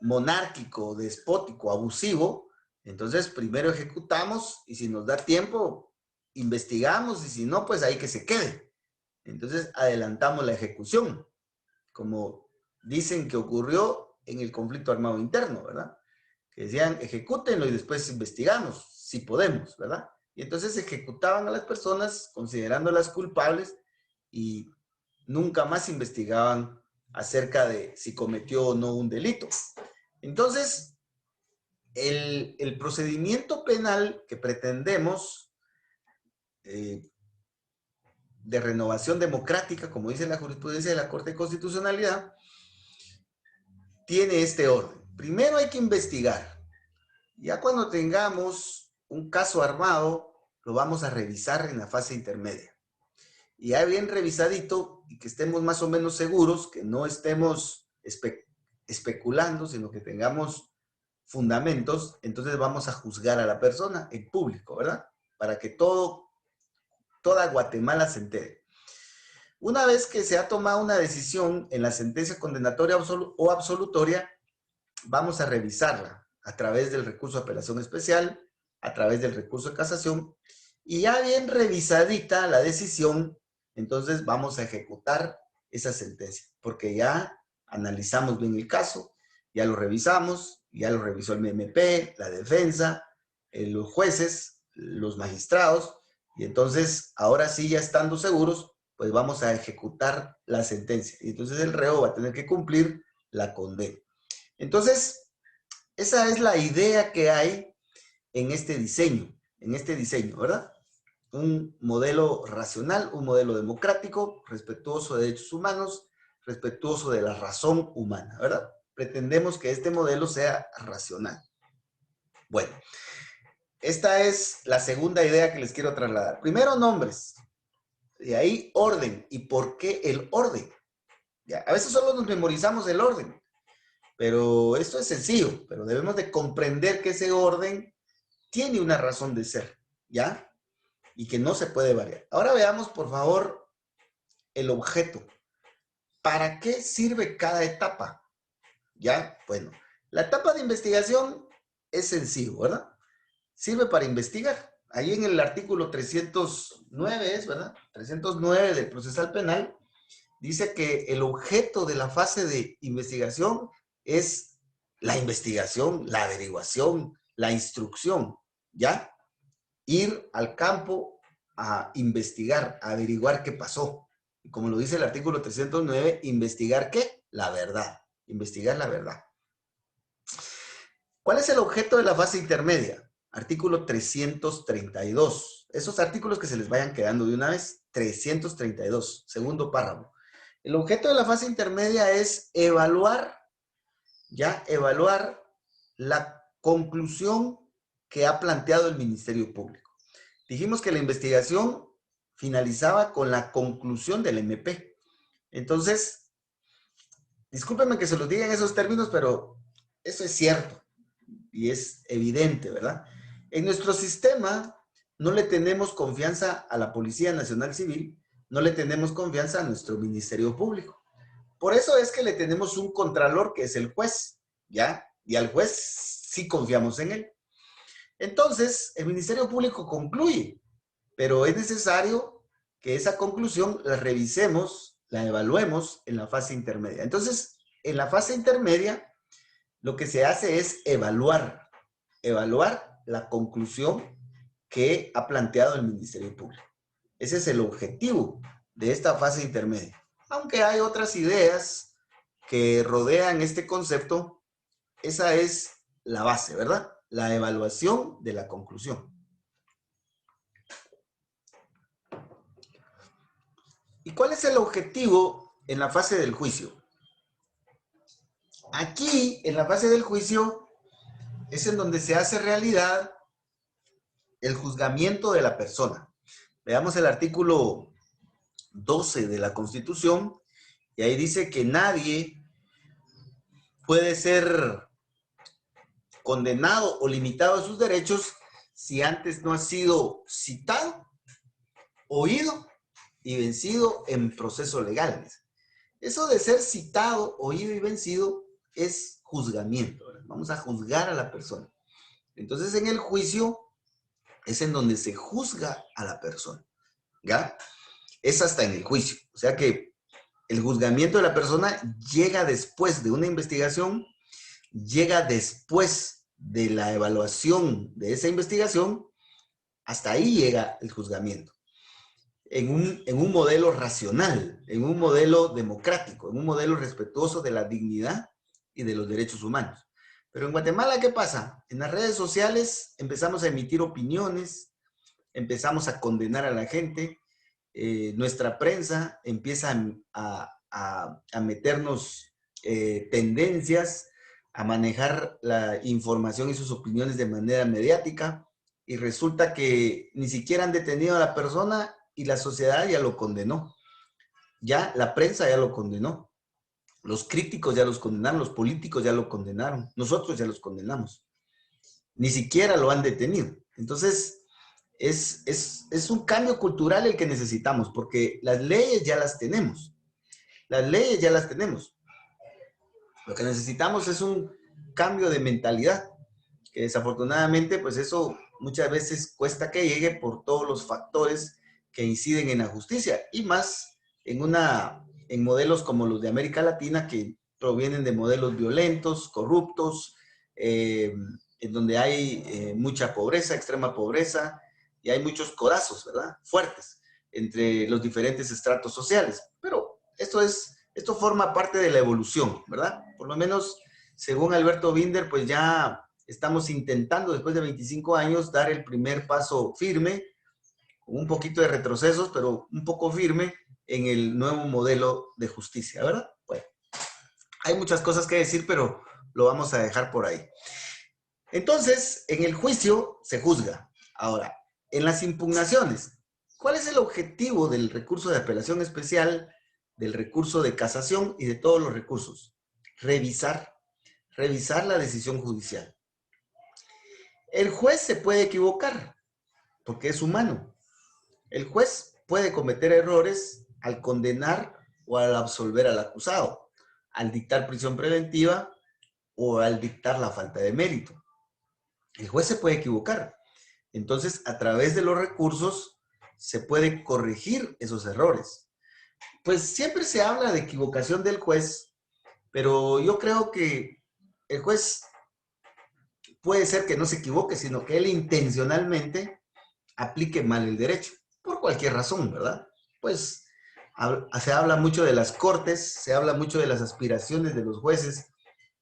monárquico, despótico, abusivo, entonces primero ejecutamos y si nos da tiempo, investigamos y si no, pues ahí que se quede. Entonces adelantamos la ejecución, como dicen que ocurrió en el conflicto armado interno, ¿verdad? Que decían, ejecútenlo y después investigamos, si podemos, ¿verdad? Y entonces ejecutaban a las personas considerándolas culpables y nunca más investigaban acerca de si cometió o no un delito. Entonces, el procedimiento penal que pretendemos de renovación democrática, como dice la jurisprudencia de la Corte de Constitucionalidad, tiene este orden. Primero hay que investigar. Ya cuando tengamos un caso armado, lo vamos a revisar en la fase intermedia. Y ya bien revisadito y que estemos más o menos seguros, que no estemos especulando, sino que tengamos fundamentos, entonces vamos a juzgar a la persona en público, ¿verdad? Para que toda Guatemala se entere. Una vez que se ha tomado una decisión en la sentencia condenatoria o absolutoria, vamos a revisarla a través del recurso de apelación especial, a través del recurso de casación, y ya bien revisadita la decisión, entonces vamos a ejecutar esa sentencia, porque ya analizamos bien el caso, ya lo revisamos, ya lo revisó el MMP, la defensa, los jueces, los magistrados, y entonces ahora sí, ya estando seguros, pues vamos a ejecutar la sentencia. Y entonces el reo va a tener que cumplir la condena. Entonces, esa es la idea que hay en este diseño, ¿verdad? Un modelo racional, un modelo democrático, respetuoso de derechos humanos, respetuoso de la razón humana, ¿verdad? Pretendemos que este modelo sea racional. Bueno, esta es la segunda idea que les quiero trasladar. Primero, nombres. De ahí, orden. ¿Y por qué el orden? Ya, a veces solo nos memorizamos el orden, pero esto es sencillo, pero debemos de comprender que ese orden tiene una razón de ser, ¿ya? Y que no se puede variar. Ahora veamos, por favor, el objeto. ¿Para qué sirve cada etapa? ¿Ya? Bueno, la etapa de investigación es sencillo, ¿verdad? Sirve para investigar. Ahí en el artículo 309 es, ¿verdad? 309 del procesal penal, dice que el objeto de la fase de investigación es la investigación, la averiguación, la instrucción, ¿ya? Ir al campo a investigar, a averiguar qué pasó. Y como lo dice el artículo 309, ¿investigar qué? La verdad. Investigar la verdad. ¿Cuál es el objeto de la fase intermedia? Artículo 332. Esos artículos que se les vayan quedando de una vez. 332, segundo párrafo. El objeto de la fase intermedia es evaluar, ya, evaluar la conclusión que ha planteado el Ministerio Público. Dijimos que la investigación finalizaba con la conclusión del MP. Entonces, discúlpenme que se los diga en esos términos, pero eso es cierto y es evidente, ¿verdad? En nuestro sistema no le tenemos confianza a la Policía Nacional Civil, no le tenemos confianza a nuestro Ministerio Público. Por eso es que le tenemos un contralor que es el juez, ¿ya? Y al juez sí confiamos en él. Entonces, el Ministerio Público concluye, pero es necesario que esa conclusión la revisemos, la evaluemos en la fase intermedia. Entonces, en la fase intermedia, lo que se hace es evaluar la conclusión que ha planteado el Ministerio Público. Ese es el objetivo de esta fase intermedia. Aunque hay otras ideas que rodean este concepto, esa es la base, ¿verdad? La evaluación de la conclusión. ¿Y cuál es el objetivo en la fase del juicio? Aquí, en la fase del juicio, es en donde se hace realidad el juzgamiento de la persona. Veamos el artículo 12 de la Constitución, y ahí dice que nadie puede ser condenado o limitado a sus derechos si antes no ha sido citado, oído y vencido en proceso legal. Eso de ser citado, oído y vencido es juzgamiento, ¿verdad? Vamos a juzgar a la persona. Entonces, en el juicio es en donde se juzga a la persona, ¿ya? Es hasta en el juicio. O sea que el juzgamiento de la persona llega después de una investigación, llega después de la evaluación de esa investigación, hasta ahí llega el juzgamiento. En un modelo racional, en un modelo democrático, en un modelo respetuoso de la dignidad y de los derechos humanos. Pero en Guatemala, ¿qué pasa? En las redes sociales empezamos a emitir opiniones, empezamos a condenar a la gente, nuestra prensa empieza a meternos tendencias, a manejar la información y sus opiniones de manera mediática, y resulta que ni siquiera han detenido a la persona y la sociedad ya lo condenó. Ya la prensa ya lo condenó. Los críticos ya los condenaron, los políticos ya lo condenaron, nosotros ya los condenamos. Ni siquiera lo han detenido. Entonces, es un cambio cultural el que necesitamos, porque las leyes ya las tenemos. Las leyes ya las tenemos. Lo que necesitamos es un cambio de mentalidad, que desafortunadamente, pues eso muchas veces cuesta que llegue por todos los factores que inciden en la justicia, y más en modelos como los de América Latina, que provienen de modelos violentos, corruptos, en donde hay mucha pobreza, extrema pobreza, y hay muchos codazos, ¿verdad? Fuertes entre los diferentes estratos sociales. Pero esto forma parte de la evolución, ¿verdad? Por lo menos, según Alberto Binder, pues ya estamos intentando, después de 25 años, dar el primer paso firme, con un poquito de retrocesos, pero un poco firme, en el nuevo modelo de justicia, ¿verdad? Bueno, hay muchas cosas que decir, pero lo vamos a dejar por ahí. Entonces, en el juicio se juzga. Ahora, en las impugnaciones, ¿cuál es el objetivo del recurso de apelación especial, del recurso de casación y de todos los recursos? Revisar la decisión judicial. El juez se puede equivocar, porque es humano. El juez puede cometer errores al condenar o al absolver al acusado, al dictar prisión preventiva o al dictar la falta de mérito. El juez se puede equivocar. Entonces, a través de los recursos, se puede corregir esos errores. Pues siempre se habla de equivocación del juez, pero yo creo que el juez puede ser que no se equivoque, sino que él intencionalmente aplique mal el derecho, por cualquier razón, ¿verdad? Pues se habla mucho de las cortes, se habla mucho de las aspiraciones de los jueces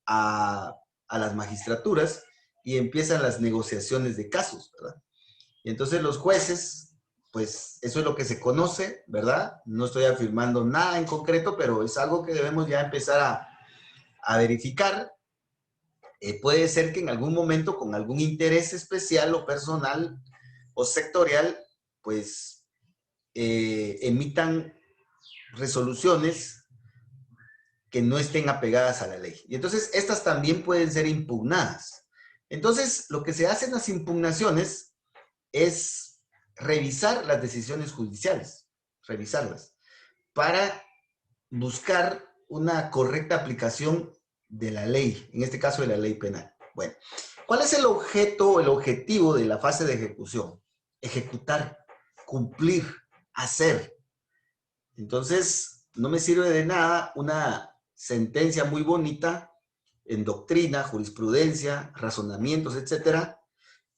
a las magistraturas, y empiezan las negociaciones de casos, ¿verdad? Y entonces los jueces, pues eso es lo que se conoce, ¿verdad? No estoy afirmando nada en concreto, pero es algo que debemos ya empezar a verificar. Puede ser que en algún momento, con algún interés especial o personal o sectorial, pues emitan resoluciones que no estén apegadas a la ley. Y entonces estas también pueden ser impugnadas. Entonces, lo que se hace en las impugnaciones es revisar las decisiones judiciales, revisarlas, para buscar una correcta aplicación de la ley, en este caso de la ley penal. Bueno, ¿cuál es el objeto, el objetivo de la fase de ejecución? Ejecutar, cumplir, hacer. Entonces, no me sirve de nada una sentencia muy bonita en doctrina, jurisprudencia, razonamientos, etcétera,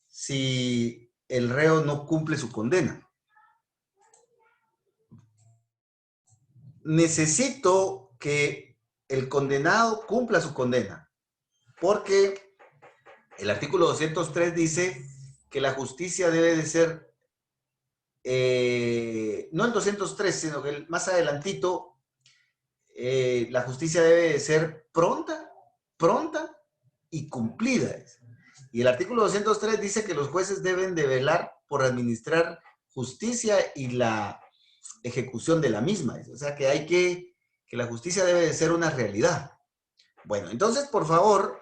si el reo no cumple su condena. Necesito que el condenado cumpla su condena, porque el artículo 203 dice que la justicia debe de ser, no el 203, sino que más adelantito, la justicia debe de ser pronta y cumplida. Y el artículo 203 dice que los jueces deben de velar por administrar justicia y la ejecución de la misma. O sea, que la justicia debe de ser una realidad. Bueno, entonces, por favor,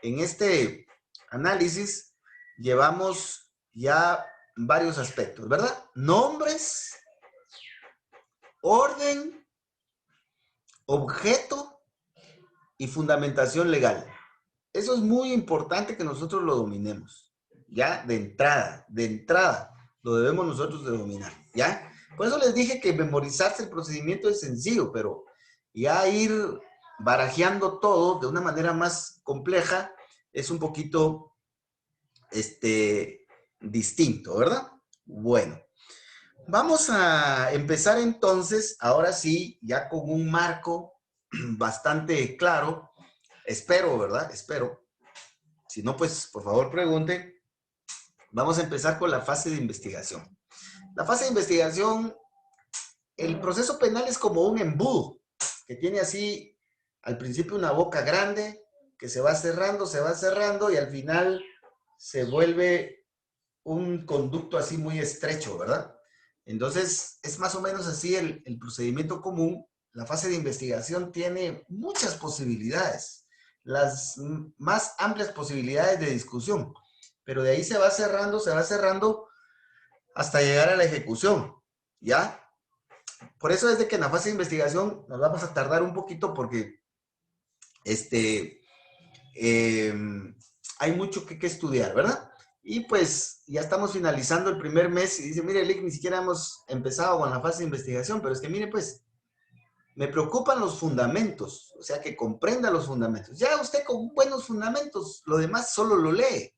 en este análisis llevamos ya varios aspectos, ¿verdad? Nombres, orden, objeto y fundamentación legal. Eso es muy importante que nosotros lo dominemos, ¿ya? De entrada, lo debemos nosotros de dominar, ¿ya? Por eso les dije que memorizarse el procedimiento es sencillo, pero ya ir barajeando todo de una manera más compleja es un poquito distinto, ¿verdad? Bueno, vamos a empezar entonces, ahora sí, ya con un marco bastante claro. Espero, ¿verdad? Espero. Si no, pues por favor pregunte. Vamos a empezar con la fase de investigación. La fase de investigación, el proceso penal es como un embudo, que tiene así al principio una boca grande, que se va cerrando y al final se vuelve un conducto así muy estrecho, ¿verdad? Entonces, es más o menos así el procedimiento común la fase de investigación tiene muchas posibilidades, las más amplias posibilidades de discusión, pero de ahí se va cerrando hasta llegar a la ejecución, ¿ya? Por eso es de que en la fase de investigación nos vamos a tardar un poquito porque eh, hay mucho que estudiar, ¿verdad? Y pues ya estamos finalizando el primer mes y dice, mire, Lick, ni siquiera hemos empezado con la fase de investigación, pero es que mire, pues, me preocupan los fundamentos, o sea, que comprenda los fundamentos. Ya usted con buenos fundamentos, lo demás solo lo lee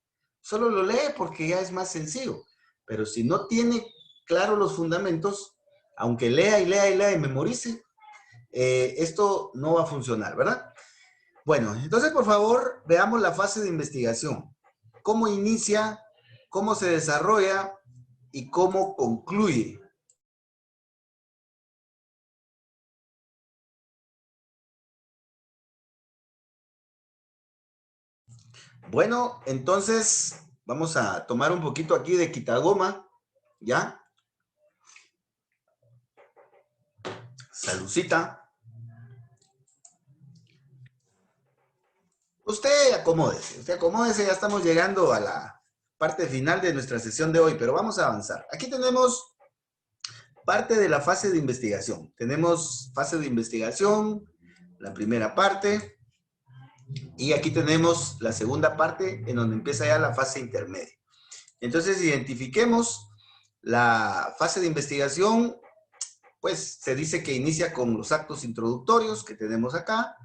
porque ya es más sencillo. Pero si no tiene claro los fundamentos, aunque lea y lea y lea y memorice, esto no va a funcionar, ¿verdad? Bueno, entonces por favor veamos la fase de investigación. ¿Cómo inicia, cómo se desarrolla y cómo concluye? Bueno, entonces vamos a tomar un poquito aquí de quitagoma, ¿ya? Salucita. Usted acomódese, ya estamos llegando a la parte final de nuestra sesión de hoy, pero vamos a avanzar. Aquí tenemos parte de la fase de investigación. Tenemos fase de investigación, la primera parte, y aquí tenemos la segunda parte en donde empieza ya la fase intermedia. Entonces, identifiquemos la fase de investigación, pues se dice que inicia con los actos introductorios que tenemos acá.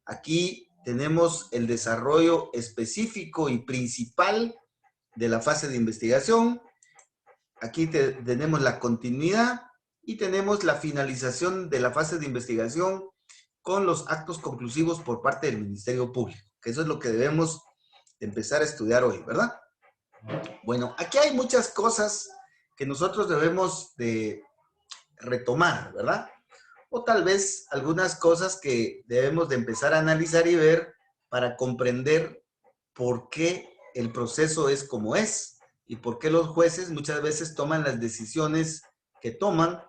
Aquí tenemos el desarrollo específico y principal de la fase de investigación. Aquí tenemos la continuidad y tenemos la finalización de la fase de investigación con los actos conclusivos por parte del Ministerio Público, que eso es lo que debemos empezar a estudiar hoy, ¿verdad? Bueno, aquí hay muchas cosas que nosotros debemos de retomar, ¿verdad? O tal vez algunas cosas que debemos de empezar a analizar y ver para comprender por qué el proceso es como es y por qué los jueces muchas veces toman las decisiones que toman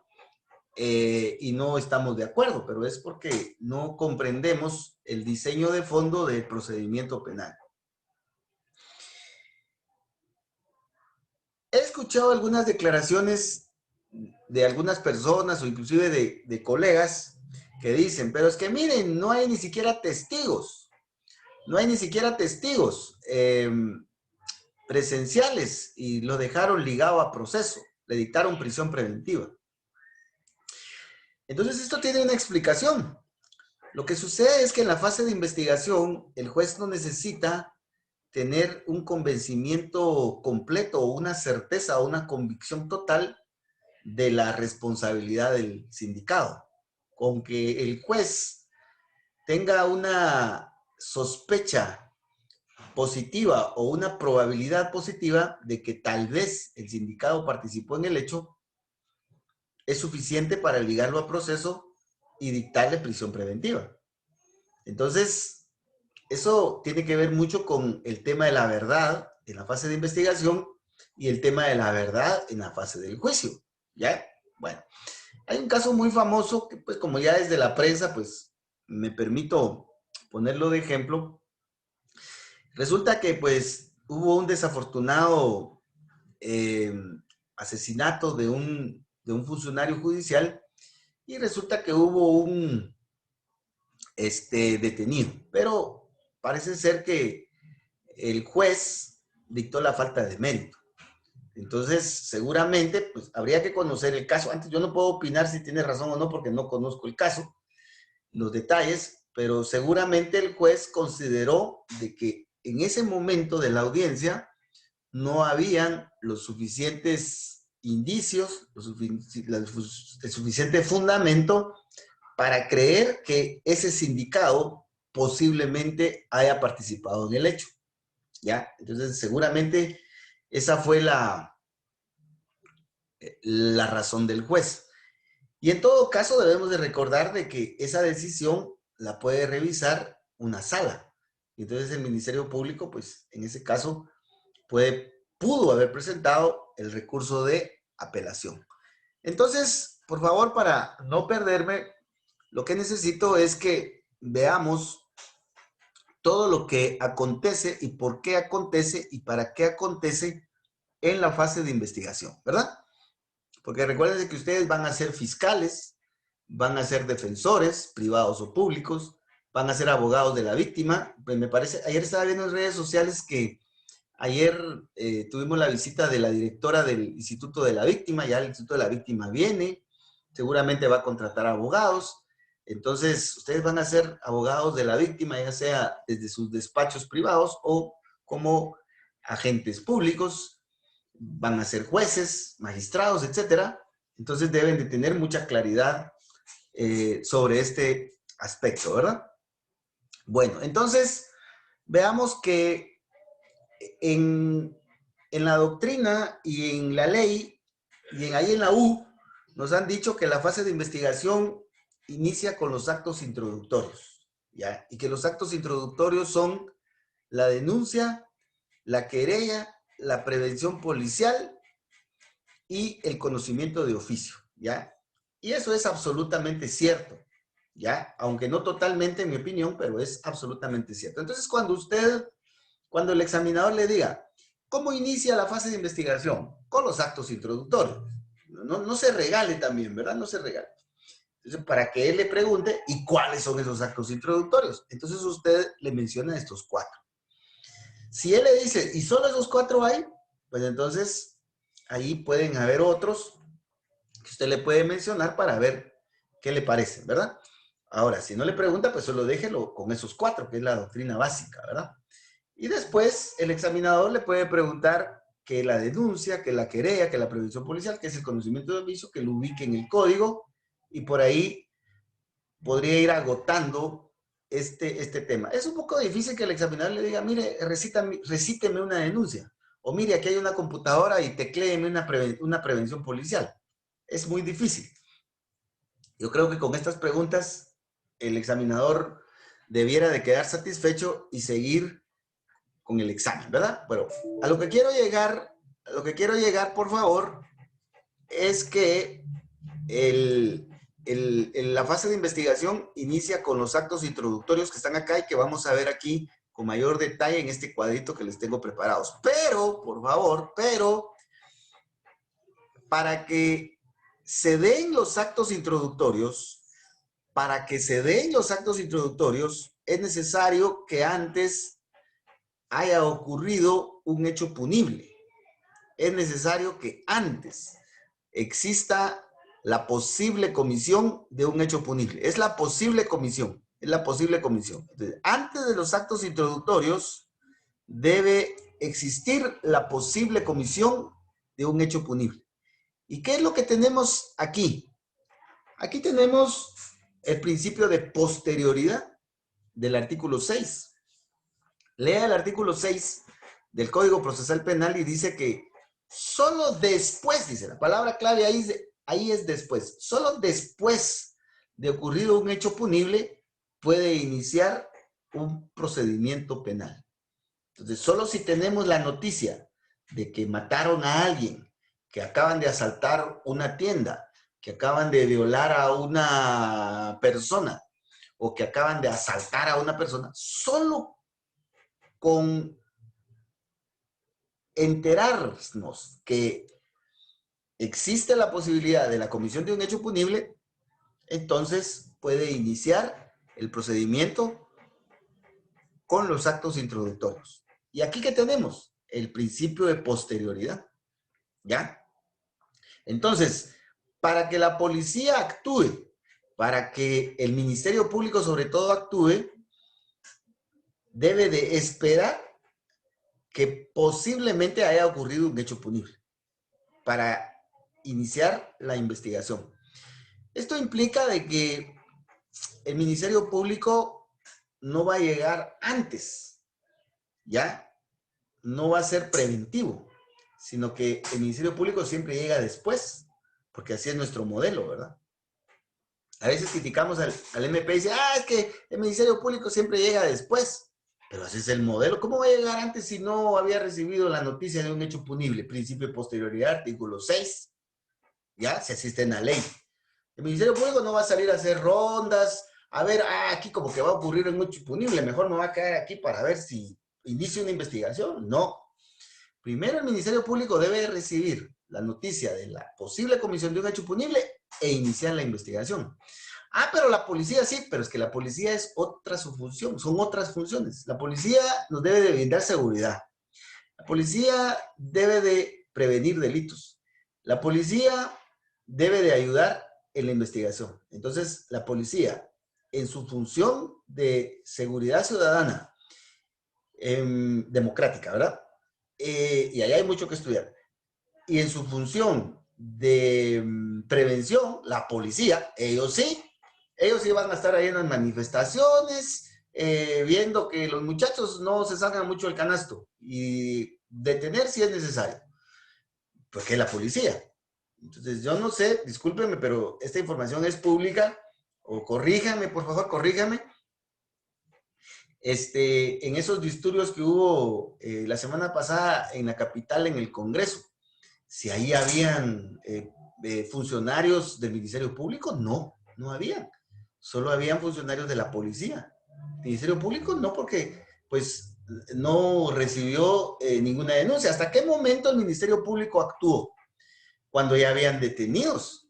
y no estamos de acuerdo, pero es porque no comprendemos el diseño de fondo del procedimiento penal. He escuchado algunas declaraciones de algunas personas o inclusive de colegas que dicen, pero es que miren, no hay ni siquiera testigos, no hay ni siquiera testigos presenciales y lo dejaron ligado a proceso, le dictaron prisión preventiva. Entonces esto tiene una explicación. Lo que sucede es que en la fase de investigación el juez no necesita tener un convencimiento completo o una certeza o una convicción total de la responsabilidad del sindicado. Con que el juez tenga una sospecha positiva o una probabilidad positiva de que tal vez el sindicado participó en el hecho, es suficiente para ligarlo a proceso y dictarle prisión preventiva. Entonces, eso tiene que ver mucho con el tema de la verdad en la fase de investigación y el tema de la verdad en la fase del juicio, ¿ya? Bueno, hay un caso muy famoso que, pues, como ya es de la prensa, pues, me permito ponerlo de ejemplo. Resulta que, pues, hubo un desafortunado eh, asesinato de un funcionario judicial y resulta que hubo un detenido, pero parece ser que el juez dictó la falta de mérito. Entonces, seguramente, pues habría que conocer el caso. Antes yo no puedo opinar si tiene razón o no porque no conozco el caso, los detalles, pero seguramente el juez consideró de que en ese momento de la audiencia no habían los suficientes indicios, el suficiente fundamento para creer que ese sindicado posiblemente haya participado en el hecho, ¿ya? Entonces, seguramente esa fue la razón del juez. Y en todo caso debemos de recordar de que esa decisión la puede revisar una sala. Entonces el Ministerio Público, pues en ese caso, pudo haber presentado el recurso de apelación. Entonces, por favor, para no perderme, lo que necesito es que veamos todo lo que acontece y por qué acontece y para qué acontece en la fase de investigación, ¿verdad? Porque recuerden que ustedes van a ser fiscales, van a ser defensores, privados o públicos, van a ser abogados de la víctima. Pues me parece, ayer estaba viendo en redes sociales que ayer tuvimos la visita de la directora del Instituto de la Víctima, ya el Instituto de la Víctima viene, seguramente va a contratar abogados. Entonces, ustedes van a ser abogados de la víctima, ya sea desde sus despachos privados o como agentes públicos, van a ser jueces, magistrados, etcétera. Entonces, deben de tener mucha claridad sobre este aspecto, ¿verdad? Bueno, entonces, veamos que en la doctrina y en la ley, y ahí en la U, nos han dicho que la fase de investigación inicia con los actos introductorios, ¿ya? Y que los actos introductorios son la denuncia, la querella, la prevención policial y el conocimiento de oficio, ¿ya? Y eso es absolutamente cierto, ¿ya? Aunque no totalmente, en mi opinión, pero es absolutamente cierto. Entonces, cuando el examinador le diga, ¿cómo inicia la fase de investigación? Con los actos introductorios. No se regale también, ¿verdad? No se regale. Entonces, para que él le pregunte, ¿y cuáles son esos actos introductorios? Entonces, usted le menciona estos 4. Si él le dice, ¿y solo esos 4 hay? Pues entonces, ahí pueden haber otros que usted le puede mencionar para ver qué le parece, ¿verdad? Ahora, si no le pregunta, pues solo déjelo con esos 4, que es la doctrina básica, ¿verdad? Y después el examinador le puede preguntar que la denuncia, que la querella, que la prevención policial, que es el conocimiento de oficio, que lo ubique en el código, y por ahí podría ir agotando este tema. Es un poco difícil que el examinador le diga, mire, recíteme una denuncia, o mire, aquí hay una computadora y tecléeme una prevención policial. Es muy difícil. Yo creo que con estas preguntas el examinador debiera de quedar satisfecho y seguir con el examen, ¿verdad? Pero a lo que quiero llegar, por favor, es que la fase de investigación inicia con los actos introductorios que están acá y que vamos a ver aquí con mayor detalle en este cuadrito que les tengo preparados. Pero, por favor, para que se den los actos introductorios, es necesario que antes haya ocurrido un hecho punible. Es necesario que antes exista la posible comisión de un hecho punible. Es la posible comisión. Entonces, antes de los actos introductorios, debe existir la posible comisión de un hecho punible. ¿Y qué es lo que tenemos aquí? Aquí tenemos el principio de posterioridad del artículo 6. Lea el artículo 6 del Código Procesal Penal y dice que solo después, dice la palabra clave ahí es después, solo después de ocurrido un hecho punible puede iniciar un procedimiento penal. Entonces, solo si tenemos la noticia de que mataron a alguien, que acaban de asaltar una tienda, que acaban de violar a una persona o que acaban de asaltar a una persona, solo con enterarnos que existe la posibilidad de la comisión de un hecho punible, entonces puede iniciar el procedimiento con los actos introductorios. ¿Y aquí qué tenemos? El principio de posterioridad, ¿ya? Entonces, para que la policía actúe, para que el Ministerio Público sobre todo actúe, debe de esperar que posiblemente haya ocurrido un hecho punible para iniciar la investigación. Esto implica de que el Ministerio Público no va a llegar antes, ¿ya? No va a ser preventivo, sino que el Ministerio Público siempre llega después, porque así es nuestro modelo, ¿verdad? A veces criticamos al MP y dice, es que el Ministerio Público siempre llega después, pero así es el modelo. ¿Cómo va a llegar antes si no había recibido la noticia de un hecho punible? Principio de posterioridad, artículo 6, ¿ya? Si asiste en la ley. El Ministerio Público no va a salir a hacer rondas, a ver, aquí como que va a ocurrir un hecho impunible, mejor me va a quedar aquí para ver si inicio una investigación. No. Primero el Ministerio Público debe recibir la noticia de la posible comisión de un hecho punible e iniciar la investigación. Pero la policía sí, pero es que la policía es otra su función, son otras funciones. La policía nos debe de brindar seguridad. La policía debe de prevenir delitos. La policía debe de ayudar en la investigación. Entonces, la policía, en su función de seguridad ciudadana democrática, ¿verdad? Y ahí hay mucho que estudiar. Y en su función de prevención, la policía, ellos sí van a estar ahí en las manifestaciones, viendo que los muchachos no se salgan mucho del canasto y detener si es necesario, porque es la policía. Entonces, yo no sé, discúlpenme, pero esta información es pública, o corríjame, por favor, corríjame. En esos disturbios que hubo la semana pasada en la capital, en el Congreso, si ahí habían funcionarios del Ministerio Público, no habían. Solo habían funcionarios de la policía. El Ministerio Público no, porque pues no recibió ninguna denuncia. ¿Hasta qué momento el Ministerio Público actuó? Cuando ya habían detenidos.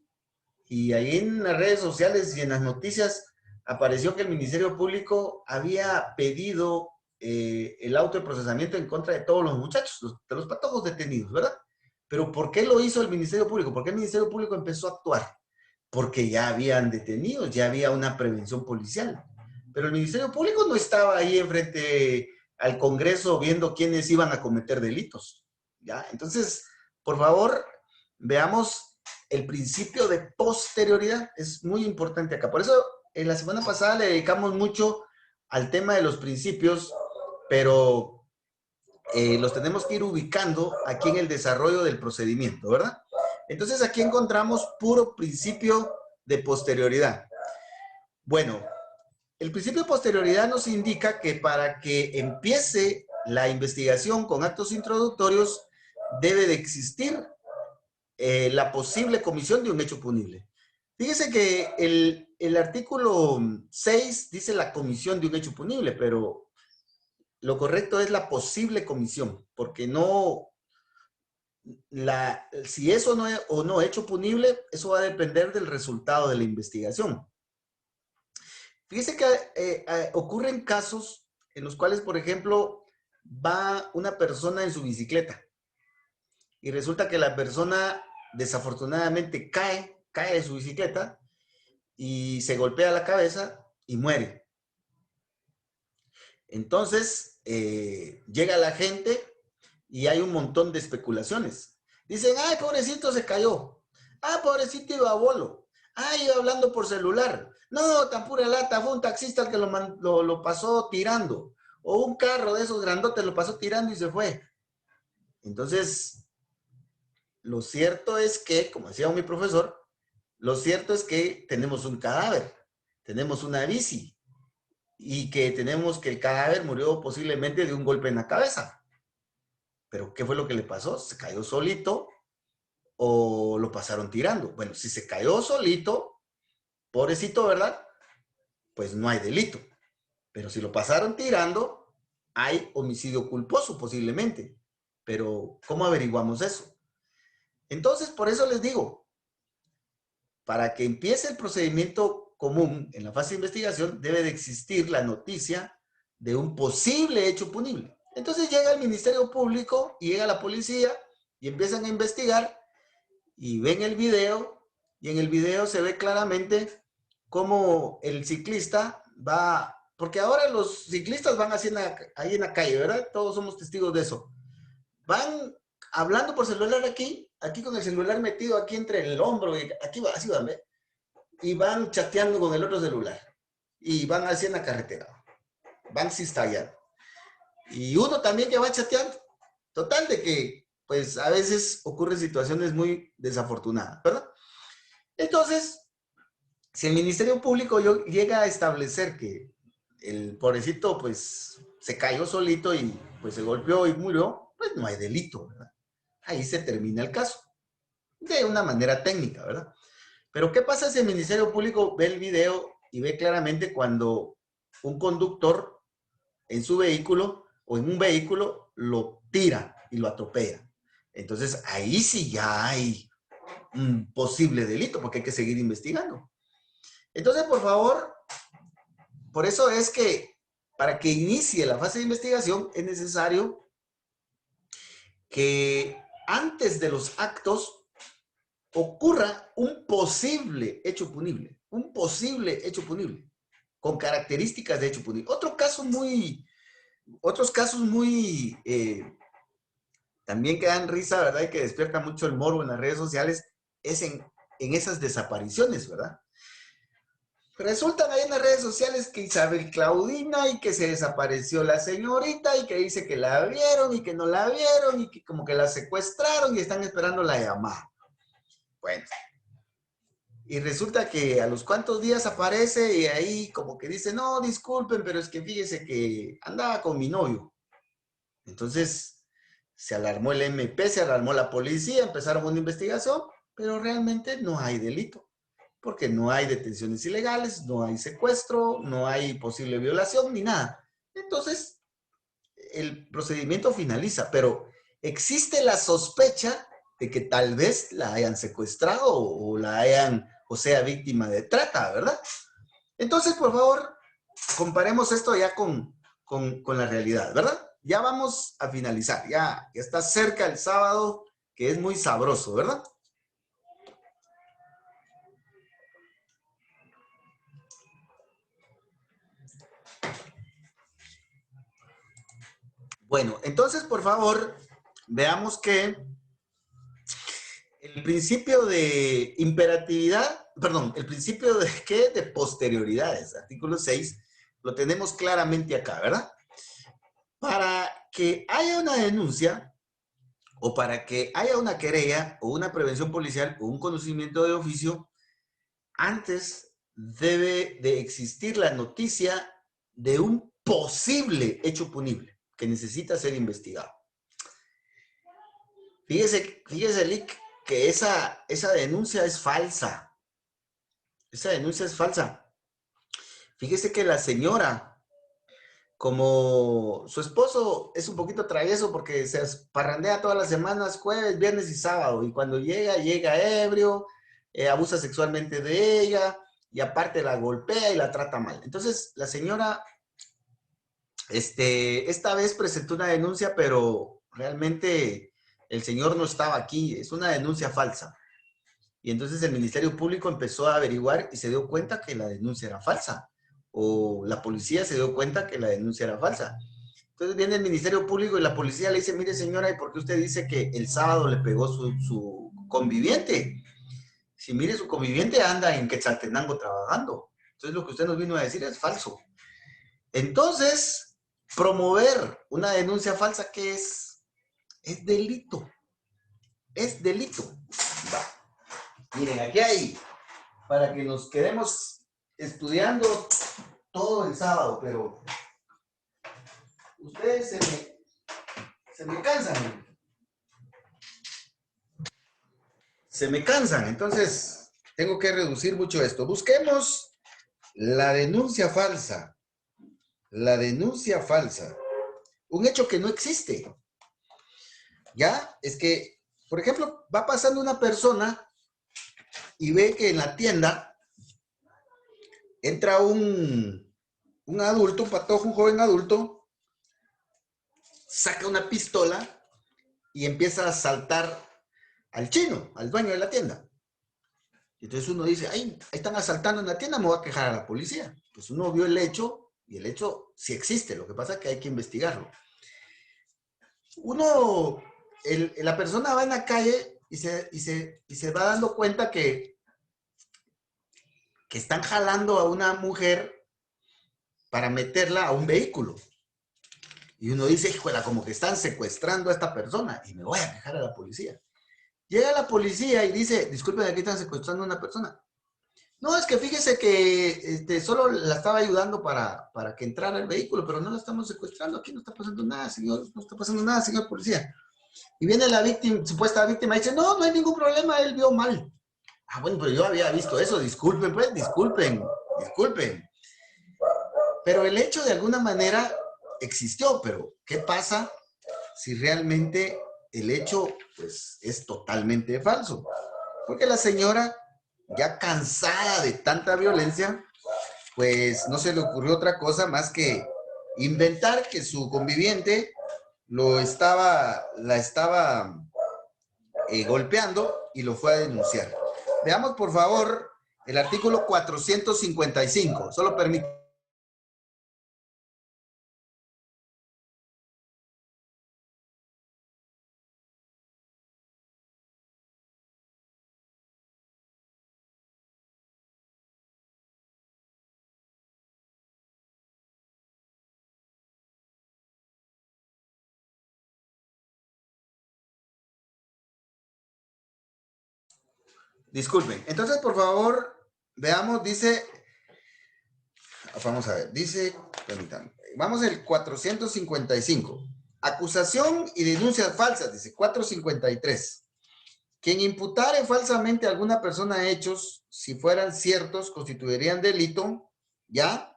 Y ahí en las redes sociales y en las noticias apareció que el Ministerio Público había pedido el auto de procesamiento en contra de todos los muchachos, de los patojos detenidos, ¿verdad? Pero ¿por qué lo hizo el Ministerio Público? ¿Por qué el Ministerio Público empezó a actuar? Porque ya habían detenidos, ya había una prevención policial. Pero el Ministerio Público no estaba ahí enfrente al Congreso viendo quiénes iban a cometer delitos, ¿ya? Entonces, por favor, veamos el principio de posterioridad. Es muy importante acá. Por eso, en la semana pasada le dedicamos mucho al tema de los principios, pero los tenemos que ir ubicando aquí en el desarrollo del procedimiento, ¿verdad? Entonces, aquí encontramos puro principio de posterioridad. Bueno, el principio de posterioridad nos indica que para que empiece la investigación con actos introductorios, debe de existir la posible comisión de un hecho punible. Fíjese que el artículo 6 dice la comisión de un hecho punible, pero lo correcto es la posible comisión, porque si eso no es o no hecho punible, eso va a depender del resultado de la investigación. Fíjese que ocurren casos en los cuales, por ejemplo, va una persona en su bicicleta y resulta que la persona desafortunadamente cae de su bicicleta y se golpea la cabeza y muere. Entonces, llega la gente y hay un montón de especulaciones. Dicen, ay, pobrecito se cayó. Pobrecito iba a bolo. Iba hablando por celular. No, tan pura lata, fue un taxista el que lo pasó tirando. O un carro de esos grandotes lo pasó tirando y se fue. Entonces, lo cierto es que, como decía mi profesor, lo cierto es que tenemos un cadáver, tenemos una bici y que tenemos que el cadáver murió posiblemente de un golpe en la cabeza. Pero ¿qué fue lo que le pasó? ¿Se cayó solito o lo pasaron tirando? Bueno, si se cayó solito, pobrecito, ¿verdad? Pues no hay delito. Pero si lo pasaron tirando, hay homicidio culposo posiblemente. Pero ¿cómo averiguamos eso? Entonces, por eso les digo, para que empiece el procedimiento común en la fase de investigación, debe de existir la noticia de un posible hecho punible. Entonces llega el Ministerio Público y llega la policía y empiezan a investigar y ven el video y en el video se ve claramente cómo el ciclista va, porque ahora los ciclistas van así ahí en la calle, ¿verdad? Todos somos testigos de eso. Van hablando por celular aquí con el celular metido aquí entre el hombro y aquí va, así van, ¿ve? Y van chateando con el otro celular y van así en la carretera, van cistallando. Y uno también que va chateando. Total de que, pues, a veces ocurren situaciones muy desafortunadas, ¿verdad? Entonces, si el Ministerio Público llega a establecer que el pobrecito, pues, se cayó solito y, pues, se golpeó y murió, pues, no hay delito, ¿verdad? Ahí se termina el caso. De una manera técnica, ¿verdad? Pero ¿qué pasa si el Ministerio Público ve el video y ve claramente cuando un conductor en su vehículo o en un vehículo lo tira y lo atropella? Entonces ahí sí ya hay un posible delito porque hay que seguir investigando. Entonces, por favor, por eso es que para que inicie la fase de investigación es necesario que antes de los actos ocurra un posible hecho punible, con características de hecho punible. Otros casos muy también que dan risa, ¿verdad? Y que despierta mucho el morbo en las redes sociales, es en esas desapariciones, ¿verdad? Resultan ahí en las redes sociales que Isabel Claudina y que se desapareció la señorita y que dice que la vieron y que no la vieron y que como que la secuestraron y están esperando la llamada. Bueno, y resulta que a los cuantos días aparece y ahí como que dice, no, disculpen, pero es que fíjese que andaba con mi novio. Entonces se alarmó el MP, se alarmó la policía, empezaron una investigación, pero realmente no hay delito, porque no hay detenciones ilegales, no hay secuestro, no hay posible violación ni nada. Entonces el procedimiento finaliza, pero existe la sospecha de que tal vez la hayan secuestrado o la hayan, o sea, víctima de trata, ¿verdad? Entonces, por favor, comparemos esto ya con la realidad, ¿verdad? Ya vamos a finalizar, ya está cerca el sábado, que es muy sabroso, ¿verdad? Bueno, entonces, por favor, veamos que el principio de imperatividad, perdón, el principio de ¿qué? De posterioridades, artículo 6, lo tenemos claramente acá, ¿verdad? Para que haya una denuncia o para que haya una querella o una prevención policial o un conocimiento de oficio, antes debe de existir la noticia de un posible hecho punible que necesita ser investigado. Fíjese, Lick, que esa denuncia es falsa. Esa denuncia es falsa. Fíjese que la señora, como su esposo es un poquito travieso porque se parrandea todas las semanas, jueves, viernes y sábado, y cuando llega ebrio, abusa sexualmente de ella, y aparte la golpea y la trata mal. Entonces, la señora, esta vez presentó una denuncia, pero realmente el señor no estaba aquí, es una denuncia falsa. Y entonces el Ministerio Público empezó a averiguar y se dio cuenta que la denuncia era falsa. O la policía se dio cuenta que la denuncia era falsa. Entonces viene el Ministerio Público y la policía le dice, mire señora, ¿y por qué usted dice que el sábado le pegó su conviviente? Si mire, su conviviente anda en Quetzaltenango trabajando. Entonces lo que usted nos vino a decir es falso. Entonces, promover una denuncia falsa, ¿qué es? Es delito. Es delito. Va. Miren, aquí hay, para que nos quedemos estudiando todo el sábado, pero ustedes se me cansan. Se me cansan, entonces tengo que reducir mucho esto. Busquemos la denuncia falsa. La denuncia falsa. Un hecho que no existe. ¿Ya? Es que, por ejemplo, va pasando una persona y ve que en la tienda entra un adulto, un patojo, un joven adulto, saca una pistola y empieza a asaltar al chino, al dueño de la tienda. Entonces uno dice, ay, están asaltando en la tienda, me voy a quejar a la policía. Pues uno vio el hecho y el hecho sí existe, lo que pasa es que hay que investigarlo. La persona va en la calle y se va dando cuenta que están jalando a una mujer para meterla a un vehículo. Y uno dice, híjole, como que están secuestrando a esta persona y me voy a quejar a la policía. Llega la policía y dice, disculpen, aquí están secuestrando a una persona. No, es que fíjese que solo la estaba ayudando para que entrara el vehículo, pero no la estamos secuestrando. Aquí no está pasando nada, señor. No está pasando nada, señor policía. Y viene la víctima, supuesta víctima, y dice, no, no hay ningún problema, él vio mal. Ah, bueno, pero yo había visto eso. Disculpen, pues, disculpen. Pero el hecho de alguna manera existió, pero ¿qué pasa si realmente el hecho, pues, es totalmente falso? Porque la señora, ya cansada de tanta violencia, pues no se le ocurrió otra cosa más que inventar que su conviviente la estaba golpeando y lo fue a denunciar. Veamos, por favor, el artículo 455. Solo permite. Disculpen. Entonces, por favor, veamos, dice, vamos a ver, dice, permítanme, vamos al 455. Acusación y denuncias falsas, dice 453. Quien imputare falsamente a alguna persona hechos, si fueran ciertos, constituirían delito, ¿ya?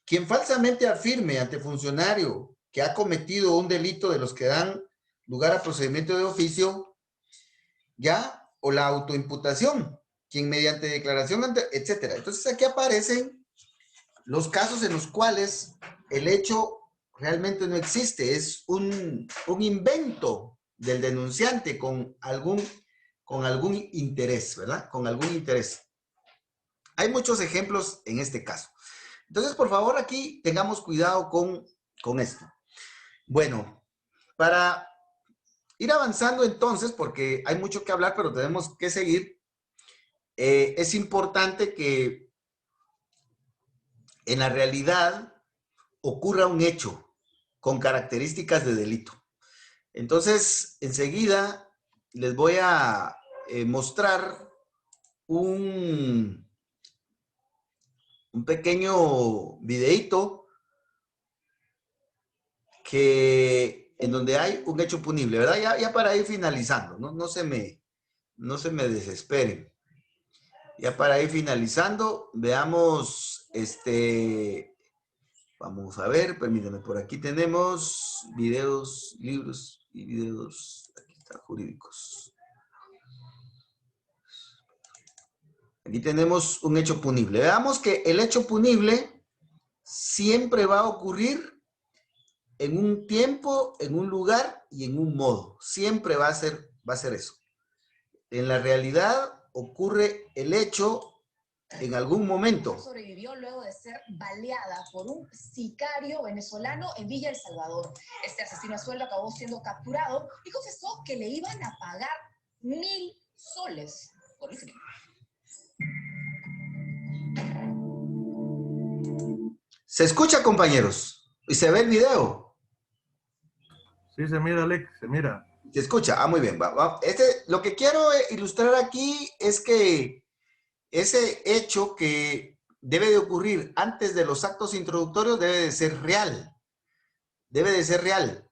Quien falsamente afirme ante funcionario que ha cometido un delito de los que dan lugar a procedimiento de oficio, ¿ya? O la autoimputación, quien mediante declaración, etcétera. Entonces aquí aparecen los casos en los cuales el hecho realmente no existe, es un invento del denunciante con algún interés, ¿verdad? Con algún interés. Hay muchos ejemplos en este caso. Entonces, por favor, aquí tengamos cuidado con esto. Bueno, para ir avanzando entonces, porque hay mucho que hablar, pero tenemos que seguir, es importante que en la realidad ocurra un hecho con características de delito. Entonces, enseguida les voy a mostrar un pequeño videíto en donde hay un hecho punible, ¿verdad? Ya para ir finalizando, no se me desesperen. Ya para ir finalizando, veamos, vamos a ver, permítanme, por aquí tenemos videos, libros y videos, aquí está, jurídicos. Aquí tenemos un hecho punible. Veamos que el hecho punible siempre va a ocurrir en un tiempo, en un lugar y en un modo. Siempre va a ser eso. En la realidad ocurre el hecho en algún momento. Sobrevivió luego de ser baleada por un sicario venezolano en Villa El Salvador. Este asesino a sueldo acabó siendo capturado y confesó que le iban a pagar 1.000 soles por el crimen. ¿Se escucha, compañeros? ¿Y se ve el video? Sí, se mira, Alex, se mira. ¿Se escucha? Ah, muy bien. Lo que quiero ilustrar aquí es que ese hecho que debe de ocurrir antes de los actos introductorios debe de ser real. Debe de ser real.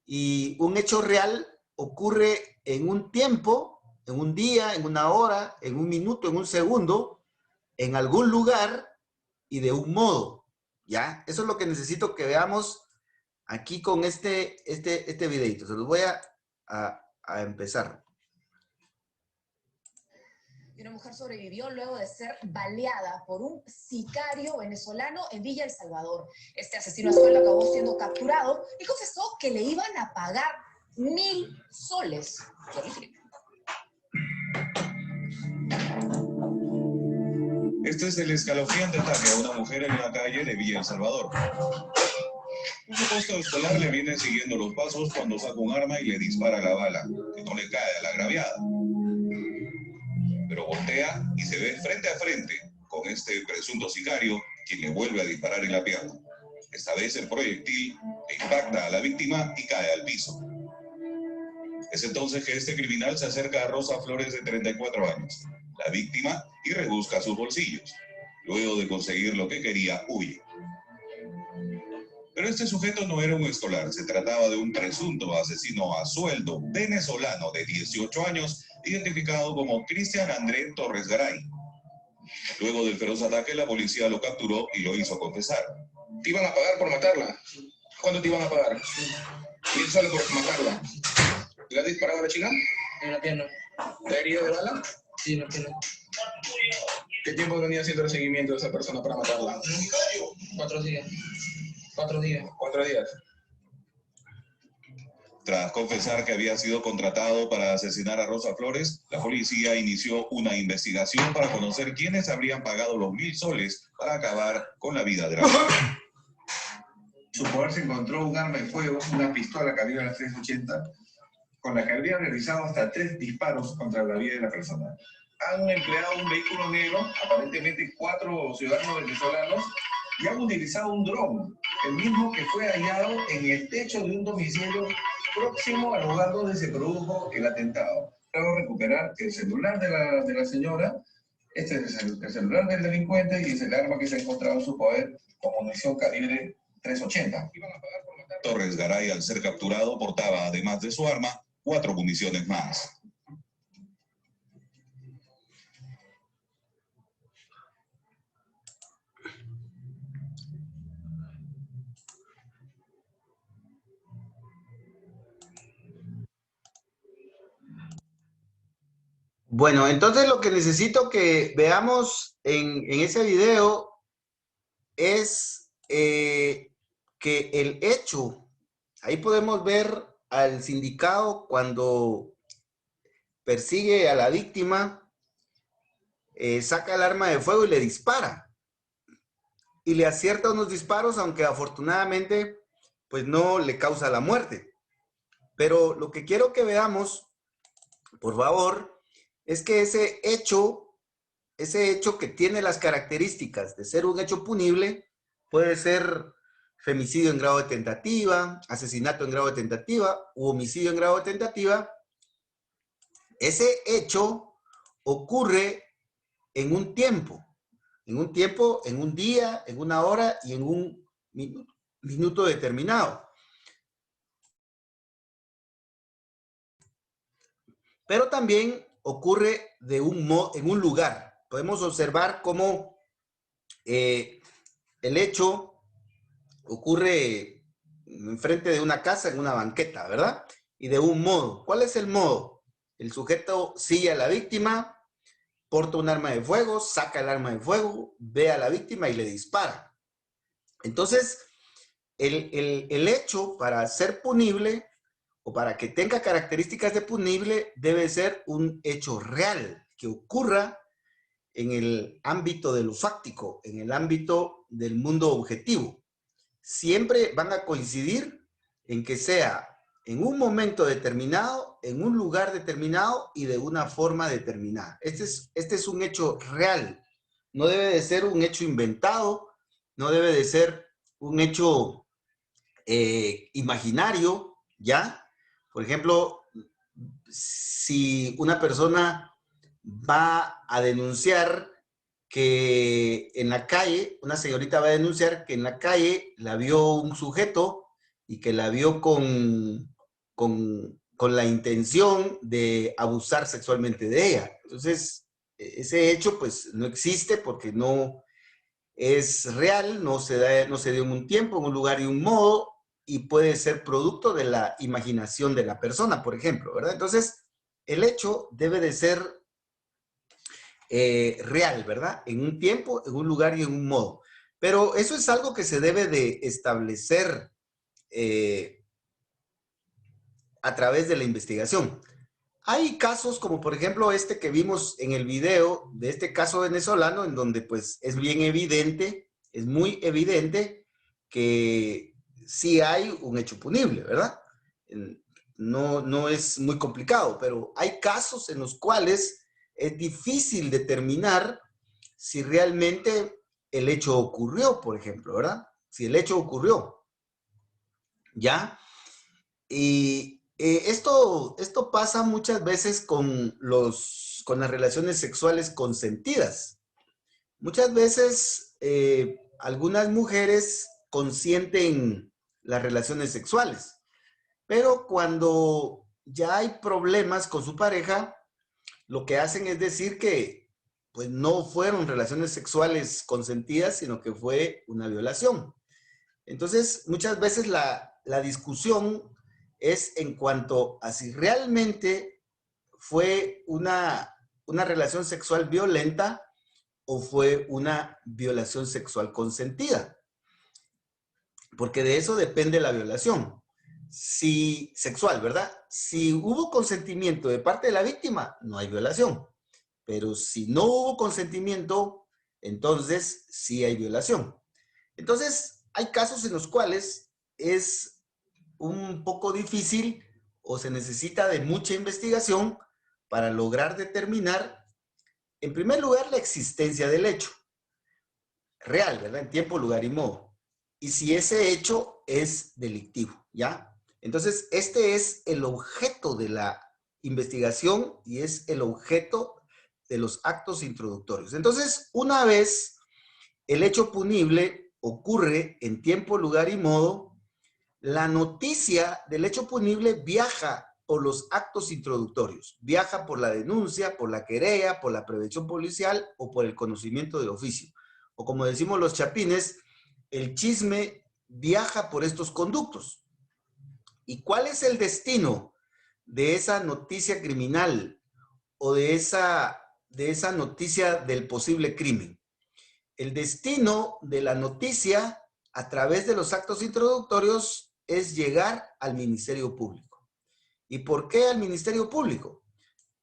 Y un hecho real ocurre en un tiempo, en un día, en una hora, en un minuto, en un segundo, en algún lugar y de un modo. ¿Ya? Eso es lo que necesito que veamos aquí con este videito. Se los voy a empezar. Y una mujer sobrevivió luego de ser baleada por un sicario venezolano en Villa El Salvador. Este asesino a sueldo acabó siendo capturado y confesó que le iban a pagar 1.000 soles por el crimen. Este es el escalofriante ataque a una mujer en una calle de Villa El Salvador. Un supuesto escolar le viene siguiendo los pasos cuando saca un arma y le dispara la bala, que no le cae a la agraviada. Pero voltea y se ve frente a frente con este presunto sicario, quien le vuelve a disparar en la pierna. Esta vez el proyectil impacta a la víctima y cae al piso. Es entonces que este criminal se acerca a Rosa Flores, de 34 años, la víctima, y rebusca sus bolsillos. Luego de conseguir lo que quería, huye. Pero este sujeto no era un escolar, se trataba de un presunto asesino a sueldo venezolano de 18 años, identificado como Cristian André Torres Garay. Luego del feroz ataque, la policía lo capturó y lo hizo confesar. ¿Te iban a pagar por matarla? ¿Cuánto te iban a pagar? 1.000 soles por matarla. ¿Le has disparado a la chica? En la pierna. ¿Te ha herido de bala? Sí, en la pierna. ¿Qué tiempo venía haciendo el seguimiento de esa persona para matarla? 4 días. 4 días. 4 días. Tras confesar que había sido contratado para asesinar a Rosa Flores, la policía inició una investigación para conocer quiénes habrían pagado los 1.000 soles para acabar con la vida de la mujer. Su poder se encontró un arma de fuego, una pistola calibre .380, con la que habría realizado hasta 3 disparos contra la vida de la persona. Han empleado un vehículo negro, aparentemente 4 ciudadanos venezolanos, y han utilizado un dron, el mismo que fue hallado en el techo de un domicilio próximo al lugar donde se produjo el atentado. Luego recuperar el celular de la señora, este es el celular del delincuente y es el arma que se ha encontrado en su poder con munición calibre .380. Torres Garay, al ser capturado, portaba, además de su arma, 4 municiones más. Bueno, entonces lo que necesito que veamos en ese video es que el hecho, ahí podemos ver al sindicado cuando persigue a la víctima, saca el arma de fuego y le dispara. Y le acierta unos disparos, aunque afortunadamente pues no le causa la muerte. Pero lo que quiero que veamos, por favor, es que ese hecho que tiene las características de ser un hecho punible, puede ser femicidio en grado de tentativa, asesinato en grado de tentativa u homicidio en grado de tentativa. Ese hecho ocurre en un tiempo, en un día, en una hora y en un minuto determinado. Pero también ocurre en un lugar. Podemos observar cómo el hecho ocurre enfrente de una casa, en una banqueta, ¿verdad? Y de un modo. ¿Cuál es el modo? El sujeto sigue a la víctima, porta un arma de fuego, saca el arma de fuego, ve a la víctima y le dispara. Entonces, el hecho para ser punible o para que tenga características de punible debe ser un hecho real que ocurra en el ámbito de lo fáctico, en el ámbito del mundo objetivo. Siempre van a coincidir en que sea en un momento determinado, en un lugar determinado y de una forma determinada. Este es un hecho real. No debe de ser un hecho inventado, no debe de ser un hecho imaginario, ¿ya? Por ejemplo, si una persona va a denunciar que en la calle, una señorita va a denunciar que en la calle la vio un sujeto y que la vio con la intención de abusar sexualmente de ella. Entonces, ese hecho pues no existe porque no es real, no se dio en un tiempo, en un lugar y un modo, y puede ser producto de la imaginación de la persona, por ejemplo, ¿verdad? Entonces, el hecho debe de ser real, ¿verdad? En un tiempo, en un lugar y en un modo. Pero eso es algo que se debe de establecer a través de la investigación. Hay casos como, por ejemplo, este que vimos en el video de este caso venezolano, en donde pues es bien evidente, es muy evidente que sí hay un hecho punible, ¿verdad? No es muy complicado, pero hay casos en los cuales es difícil determinar si realmente el hecho ocurrió, por ejemplo, ¿verdad? Si el hecho ocurrió, ¿ya? Y esto pasa muchas veces con las relaciones sexuales consentidas. Muchas veces algunas mujeres consienten las relaciones sexuales, pero cuando ya hay problemas con su pareja, lo que hacen es decir que pues no fueron relaciones sexuales consentidas, sino que fue una violación. Entonces, muchas veces la discusión es en cuanto a si realmente fue una relación sexual violenta o fue una violación sexual consentida. Porque de eso depende la violación. Si sexual, ¿verdad? Si hubo consentimiento de parte de la víctima, no hay violación. Pero si no hubo consentimiento, entonces sí hay violación. Entonces, hay casos en los cuales es un poco difícil o se necesita de mucha investigación para lograr determinar, en primer lugar, la existencia del hecho real, ¿verdad? En tiempo, lugar y modo. Y si ese hecho es delictivo, ¿ya? Entonces, este es el objeto de la investigación y es el objeto de los actos introductorios. Entonces, una vez el hecho punible ocurre en tiempo, lugar y modo, la noticia del hecho punible viaja por los actos introductorios, viaja por la denuncia, por la querella, por la prevención policial o por el conocimiento del oficio. O como decimos los chapines, el chisme viaja por estos conductos. ¿Y cuál es el destino de esa noticia criminal o de esa noticia del posible crimen? El destino de la noticia a través de los actos introductorios es llegar al Ministerio Público. ¿Y por qué al Ministerio Público?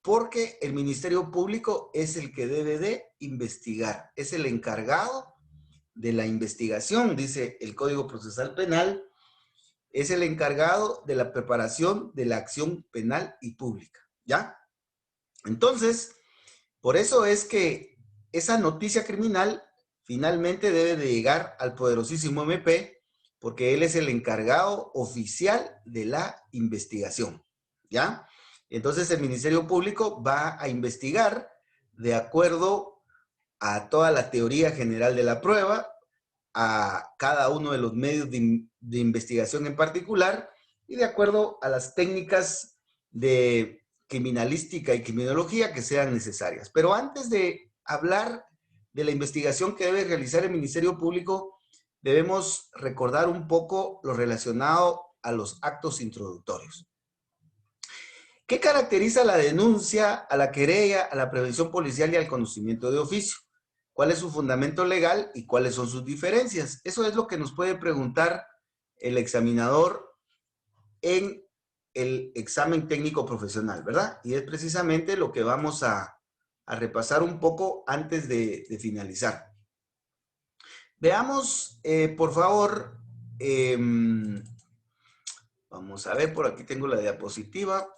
Porque el Ministerio Público es el que debe de investigar, es el encargado de la investigación, dice el Código Procesal Penal, es el encargado de la preparación de la acción penal y pública, ¿ya? Entonces, por eso es que esa noticia criminal finalmente debe de llegar al poderosísimo MP, porque él es el encargado oficial de la investigación, ¿ya? Entonces el Ministerio Público va a investigar de acuerdo a toda la teoría general de la prueba, a cada uno de los medios de investigación en particular y de acuerdo a las técnicas de criminalística y criminología que sean necesarias. Pero antes de hablar de la investigación que debe realizar el Ministerio Público, debemos recordar un poco lo relacionado a los actos introductorios. ¿Qué caracteriza la denuncia, a la querella, a la prevención policial y al conocimiento de oficio? ¿Cuál es su fundamento legal y cuáles son sus diferencias? Eso es lo que nos puede preguntar el examinador en el examen técnico profesional, ¿verdad? Y es precisamente lo que vamos a repasar un poco antes de finalizar. Veamos, por favor, vamos a ver, por aquí tengo la diapositiva.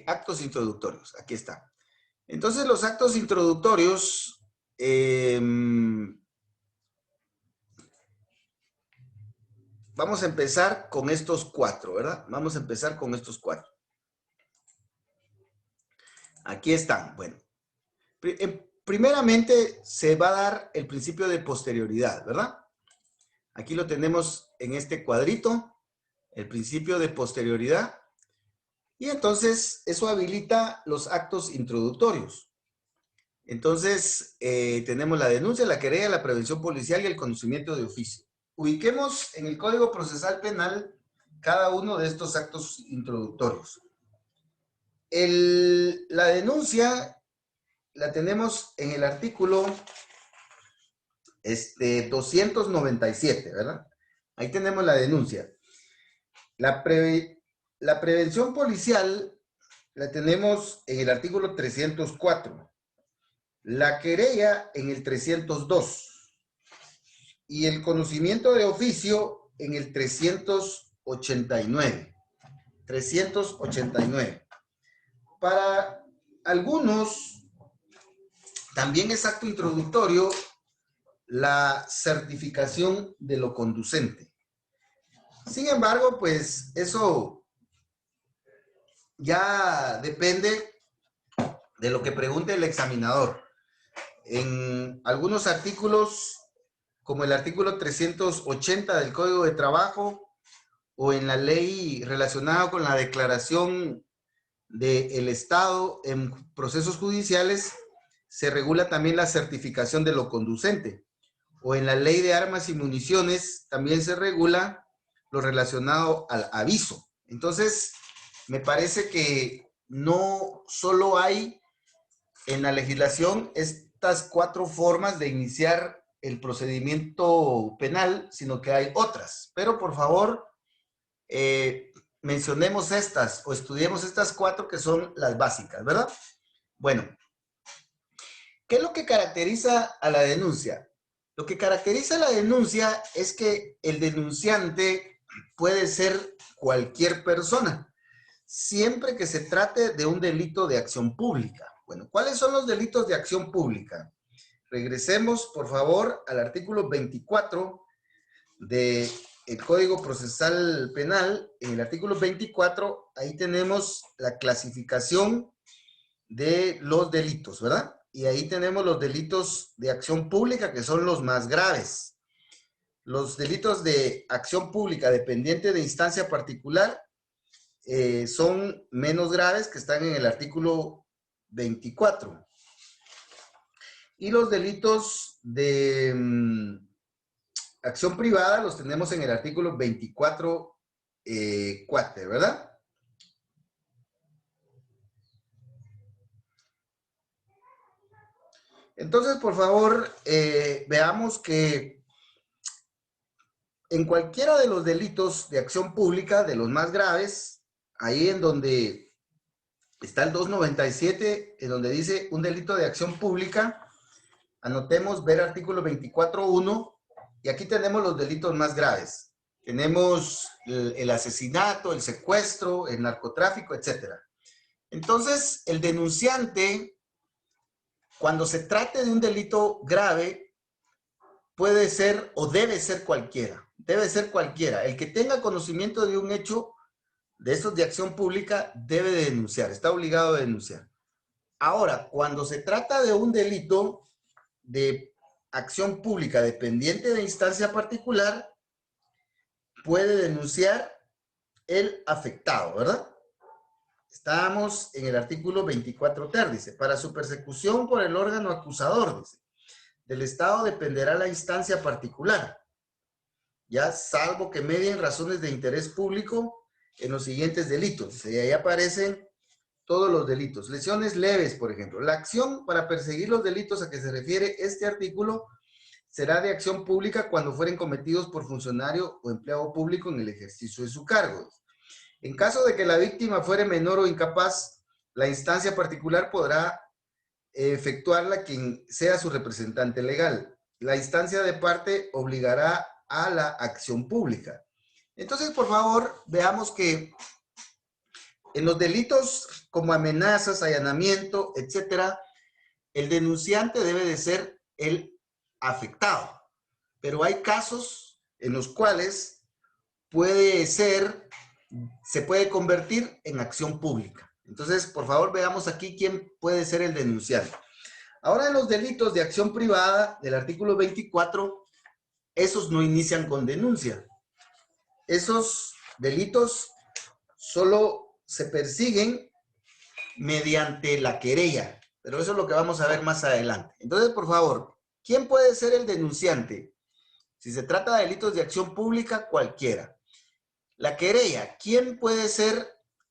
Actos introductorios, aquí está. Entonces, los actos introductorios, vamos a empezar con estos cuatro, ¿verdad? Vamos a empezar con estos cuatro. Aquí están. Bueno, primeramente se va a dar el principio de posterioridad, ¿verdad? Aquí lo tenemos en este cuadrito, el principio de posterioridad. Y entonces eso habilita los actos introductorios. Entonces tenemos la denuncia, la querella, la prevención policial y el conocimiento de oficio. Ubiquemos en el Código Procesal Penal cada uno de estos actos introductorios. La denuncia la tenemos en el artículo 297, ¿verdad? Ahí tenemos la denuncia. La prevención policial la tenemos en el artículo 304. La querella en el 302. Y el conocimiento de oficio en el 389. 389. Para algunos, también es acto introductorio la certificación de lo conducente. Sin embargo, pues eso ya depende de lo que pregunte el examinador. En algunos artículos, como el artículo 380 del Código de Trabajo, o en la ley relacionada con la declaración del Estado en procesos judiciales se regula también la certificación de lo conducente. O en la ley de armas y municiones también se regula lo relacionado al aviso. Entonces, me parece que no solo hay en la legislación estas 4 formas de iniciar el procedimiento penal, sino que hay otras. Pero por favor, mencionemos estas o estudiemos estas 4 que son las básicas, ¿verdad? Bueno, ¿qué es lo que caracteriza a la denuncia? Lo que caracteriza a la denuncia es que el denunciante puede ser cualquier persona, siempre que se trate de un delito de acción pública. Bueno, ¿cuáles son los delitos de acción pública? Regresemos, por favor, al artículo 24 del Código Procesal Penal. En el artículo 24, ahí tenemos la clasificación de los delitos, ¿verdad? Y ahí tenemos los delitos de acción pública, que son los más graves. Los delitos de acción pública dependiente de instancia particular son menos graves, que están en el artículo 24. Y los delitos de acción privada los tenemos en el artículo 24, 4, ¿verdad? Entonces, por favor, veamos que en cualquiera de los delitos de acción pública, de los más graves, ahí en donde está el 297, en donde dice un delito de acción pública, anotemos ver artículo 24.1, y aquí tenemos los delitos más graves. Tenemos el asesinato, el secuestro, el narcotráfico, etc. Entonces, el denunciante, cuando se trate de un delito grave, puede ser o debe ser cualquiera. Debe ser cualquiera. El que tenga conocimiento de un hecho de estos de acción pública debe de denunciar, está obligado a denunciar. Ahora, cuando se trata de un delito de acción pública dependiente de instancia particular, puede denunciar el afectado, ¿verdad? Estamos en el artículo 24 ter, dice, para su persecución por el órgano acusador, dice, del Estado dependerá la instancia particular, ya salvo que medien razones de interés público en los siguientes delitos. Y ahí aparecen todos los delitos. Lesiones leves, por ejemplo. La acción para perseguir los delitos a que se refiere este artículo será de acción pública cuando fueren cometidos por funcionario o empleado público en el ejercicio de su cargo. En caso de que la víctima fuere menor o incapaz, la instancia particular podrá efectuarla quien sea su representante legal. La instancia de parte obligará a la acción pública. Entonces, por favor, veamos que en los delitos como amenazas, allanamiento, etcétera, el denunciante debe de ser el afectado. Pero hay casos en los cuales se puede convertir en acción pública. Entonces, por favor, veamos aquí quién puede ser el denunciante. Ahora, en los delitos de acción privada del artículo 24, esos no inician con denuncia. Esos delitos solo se persiguen mediante la querella, pero eso es lo que vamos a ver más adelante. Entonces, por favor, ¿quién puede ser el denunciante? Si se trata de delitos de acción pública, cualquiera. La querella, ¿quién puede ser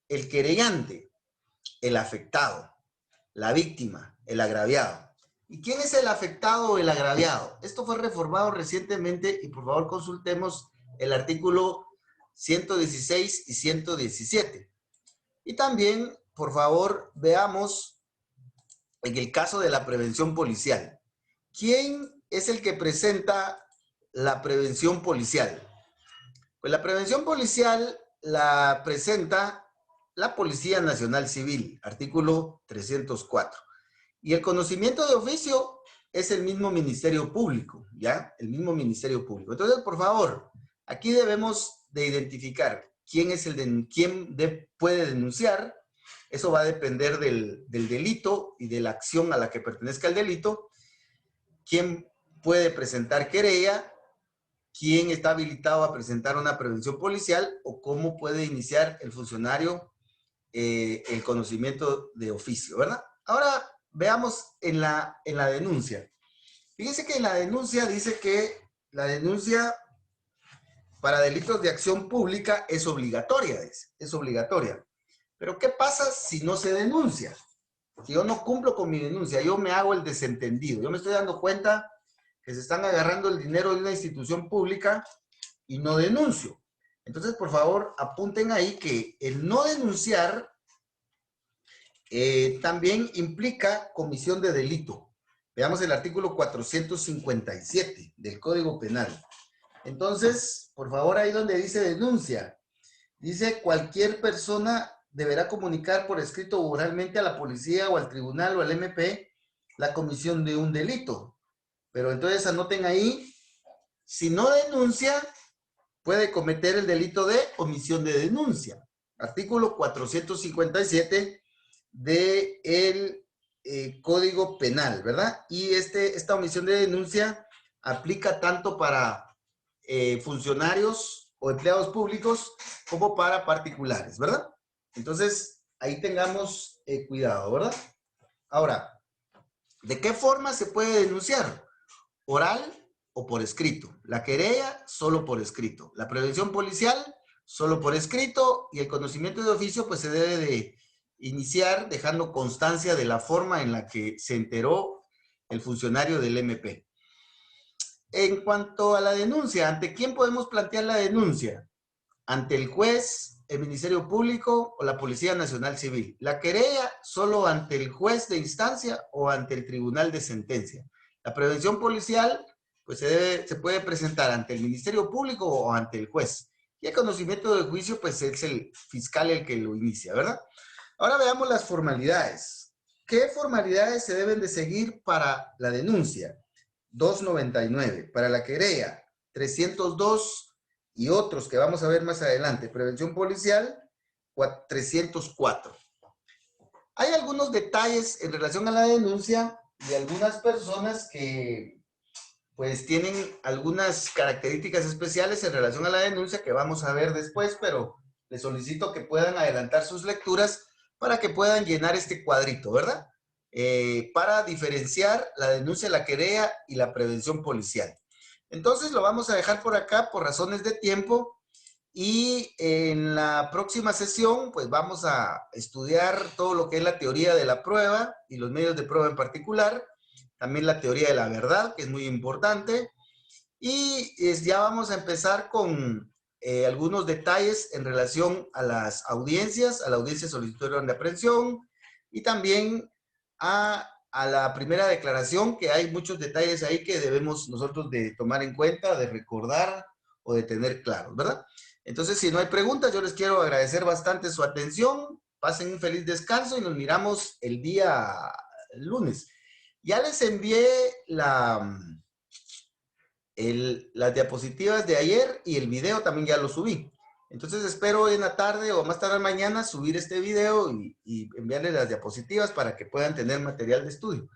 el querellante? El afectado, la víctima, el agraviado. ¿Y quién es el afectado o el agraviado? Esto fue reformado recientemente y por favor consultemos el artículo 116 y 117. Y también, por favor, veamos en el caso de la prevención policial. ¿Quién es el que presenta la prevención policial? Pues la prevención policial la presenta la Policía Nacional Civil, artículo 304. Y el conocimiento de oficio es el mismo Ministerio Público, ¿ya? El mismo Ministerio Público. Entonces, por favor, aquí debemos de identificar quién puede denunciar. Eso va a depender del delito y de la acción a la que pertenezca el delito. ¿Quién puede presentar querella? ¿Quién está habilitado a presentar una prevención policial? ¿O cómo puede iniciar el funcionario el conocimiento de oficio, ¿verdad? Ahora veamos en la denuncia. Fíjense que en la denuncia dice que la denuncia para delitos de acción pública es obligatoria, dice, es obligatoria. Pero ¿qué pasa si no se denuncia? Si yo no cumplo con mi denuncia, yo me hago el desentendido. Yo me estoy dando cuenta que se están agarrando el dinero de una institución pública y no denuncio. Entonces, por favor, apunten ahí que el no denunciar también implica comisión de delito. Veamos el artículo 457 del Código Penal. Entonces, por favor, ahí donde dice denuncia, dice cualquier persona deberá comunicar por escrito o oralmente a la policía o al tribunal o al MP la comisión de un delito. Pero entonces anoten ahí, si no denuncia, puede cometer el delito de omisión de denuncia. Artículo 457 del Código Penal, ¿verdad? Y esta omisión de denuncia aplica tanto para funcionarios o empleados públicos como para particulares, ¿verdad? Entonces, ahí tengamos cuidado, ¿verdad? Ahora, ¿de qué forma se puede denunciar? Oral o por escrito. La querella, solo por escrito. La prevención policial, solo por escrito. Y el conocimiento de oficio, pues se debe de iniciar dejando constancia de la forma en la que se enteró el funcionario del MP. En cuanto a la denuncia, ¿ante quién podemos plantear la denuncia? Ante el juez, el Ministerio Público o la Policía Nacional Civil. La querella solo ante el juez de instancia o ante el tribunal de sentencia. La prevención policial, pues se puede presentar ante el Ministerio Público o ante el juez. Y el conocimiento del juicio, pues es el fiscal el que lo inicia, ¿verdad? Ahora veamos las formalidades. ¿Qué formalidades se deben de seguir para la denuncia? 299. Para la querella, 302 y otros que vamos a ver más adelante. Prevención policial, 304. Hay algunos detalles en relación a la denuncia y algunas personas que pues tienen algunas características especiales en relación a la denuncia que vamos a ver después, pero les solicito que puedan adelantar sus lecturas para que puedan llenar este cuadrito, ¿verdad? Para diferenciar la denuncia, la querella y la prevención policial. Entonces lo vamos a dejar por acá por razones de tiempo y en la próxima sesión pues vamos a estudiar todo lo que es la teoría de la prueba y los medios de prueba en particular, también la teoría de la verdad, que es muy importante, y ya vamos a empezar con algunos detalles en relación a las audiencias, a la audiencia solicitud de orden de aprehensión y también a la primera declaración, que hay muchos detalles ahí que debemos nosotros de tomar en cuenta, de recordar o de tener claros, ¿verdad? Entonces, si no hay preguntas, yo les quiero agradecer bastante su atención, pasen un feliz descanso y nos miramos el día lunes. Ya les envié las diapositivas de ayer y el video también ya lo subí. Entonces espero hoy en la tarde o más tarde mañana subir este video y enviarles las diapositivas para que puedan tener material de estudio.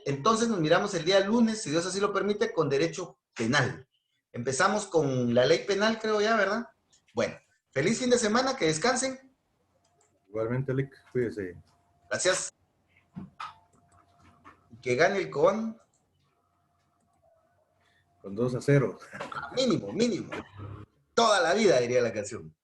Entonces nos miramos el día lunes, si Dios así lo permite, con derecho penal. Empezamos con la ley penal, creo ya, ¿verdad? Bueno, feliz fin de semana, que descansen. Igualmente, Lick, cuídese. Gracias. Que gane el Cobán. Con 2-0. Mínimo, mínimo. Toda la vida, diría la canción.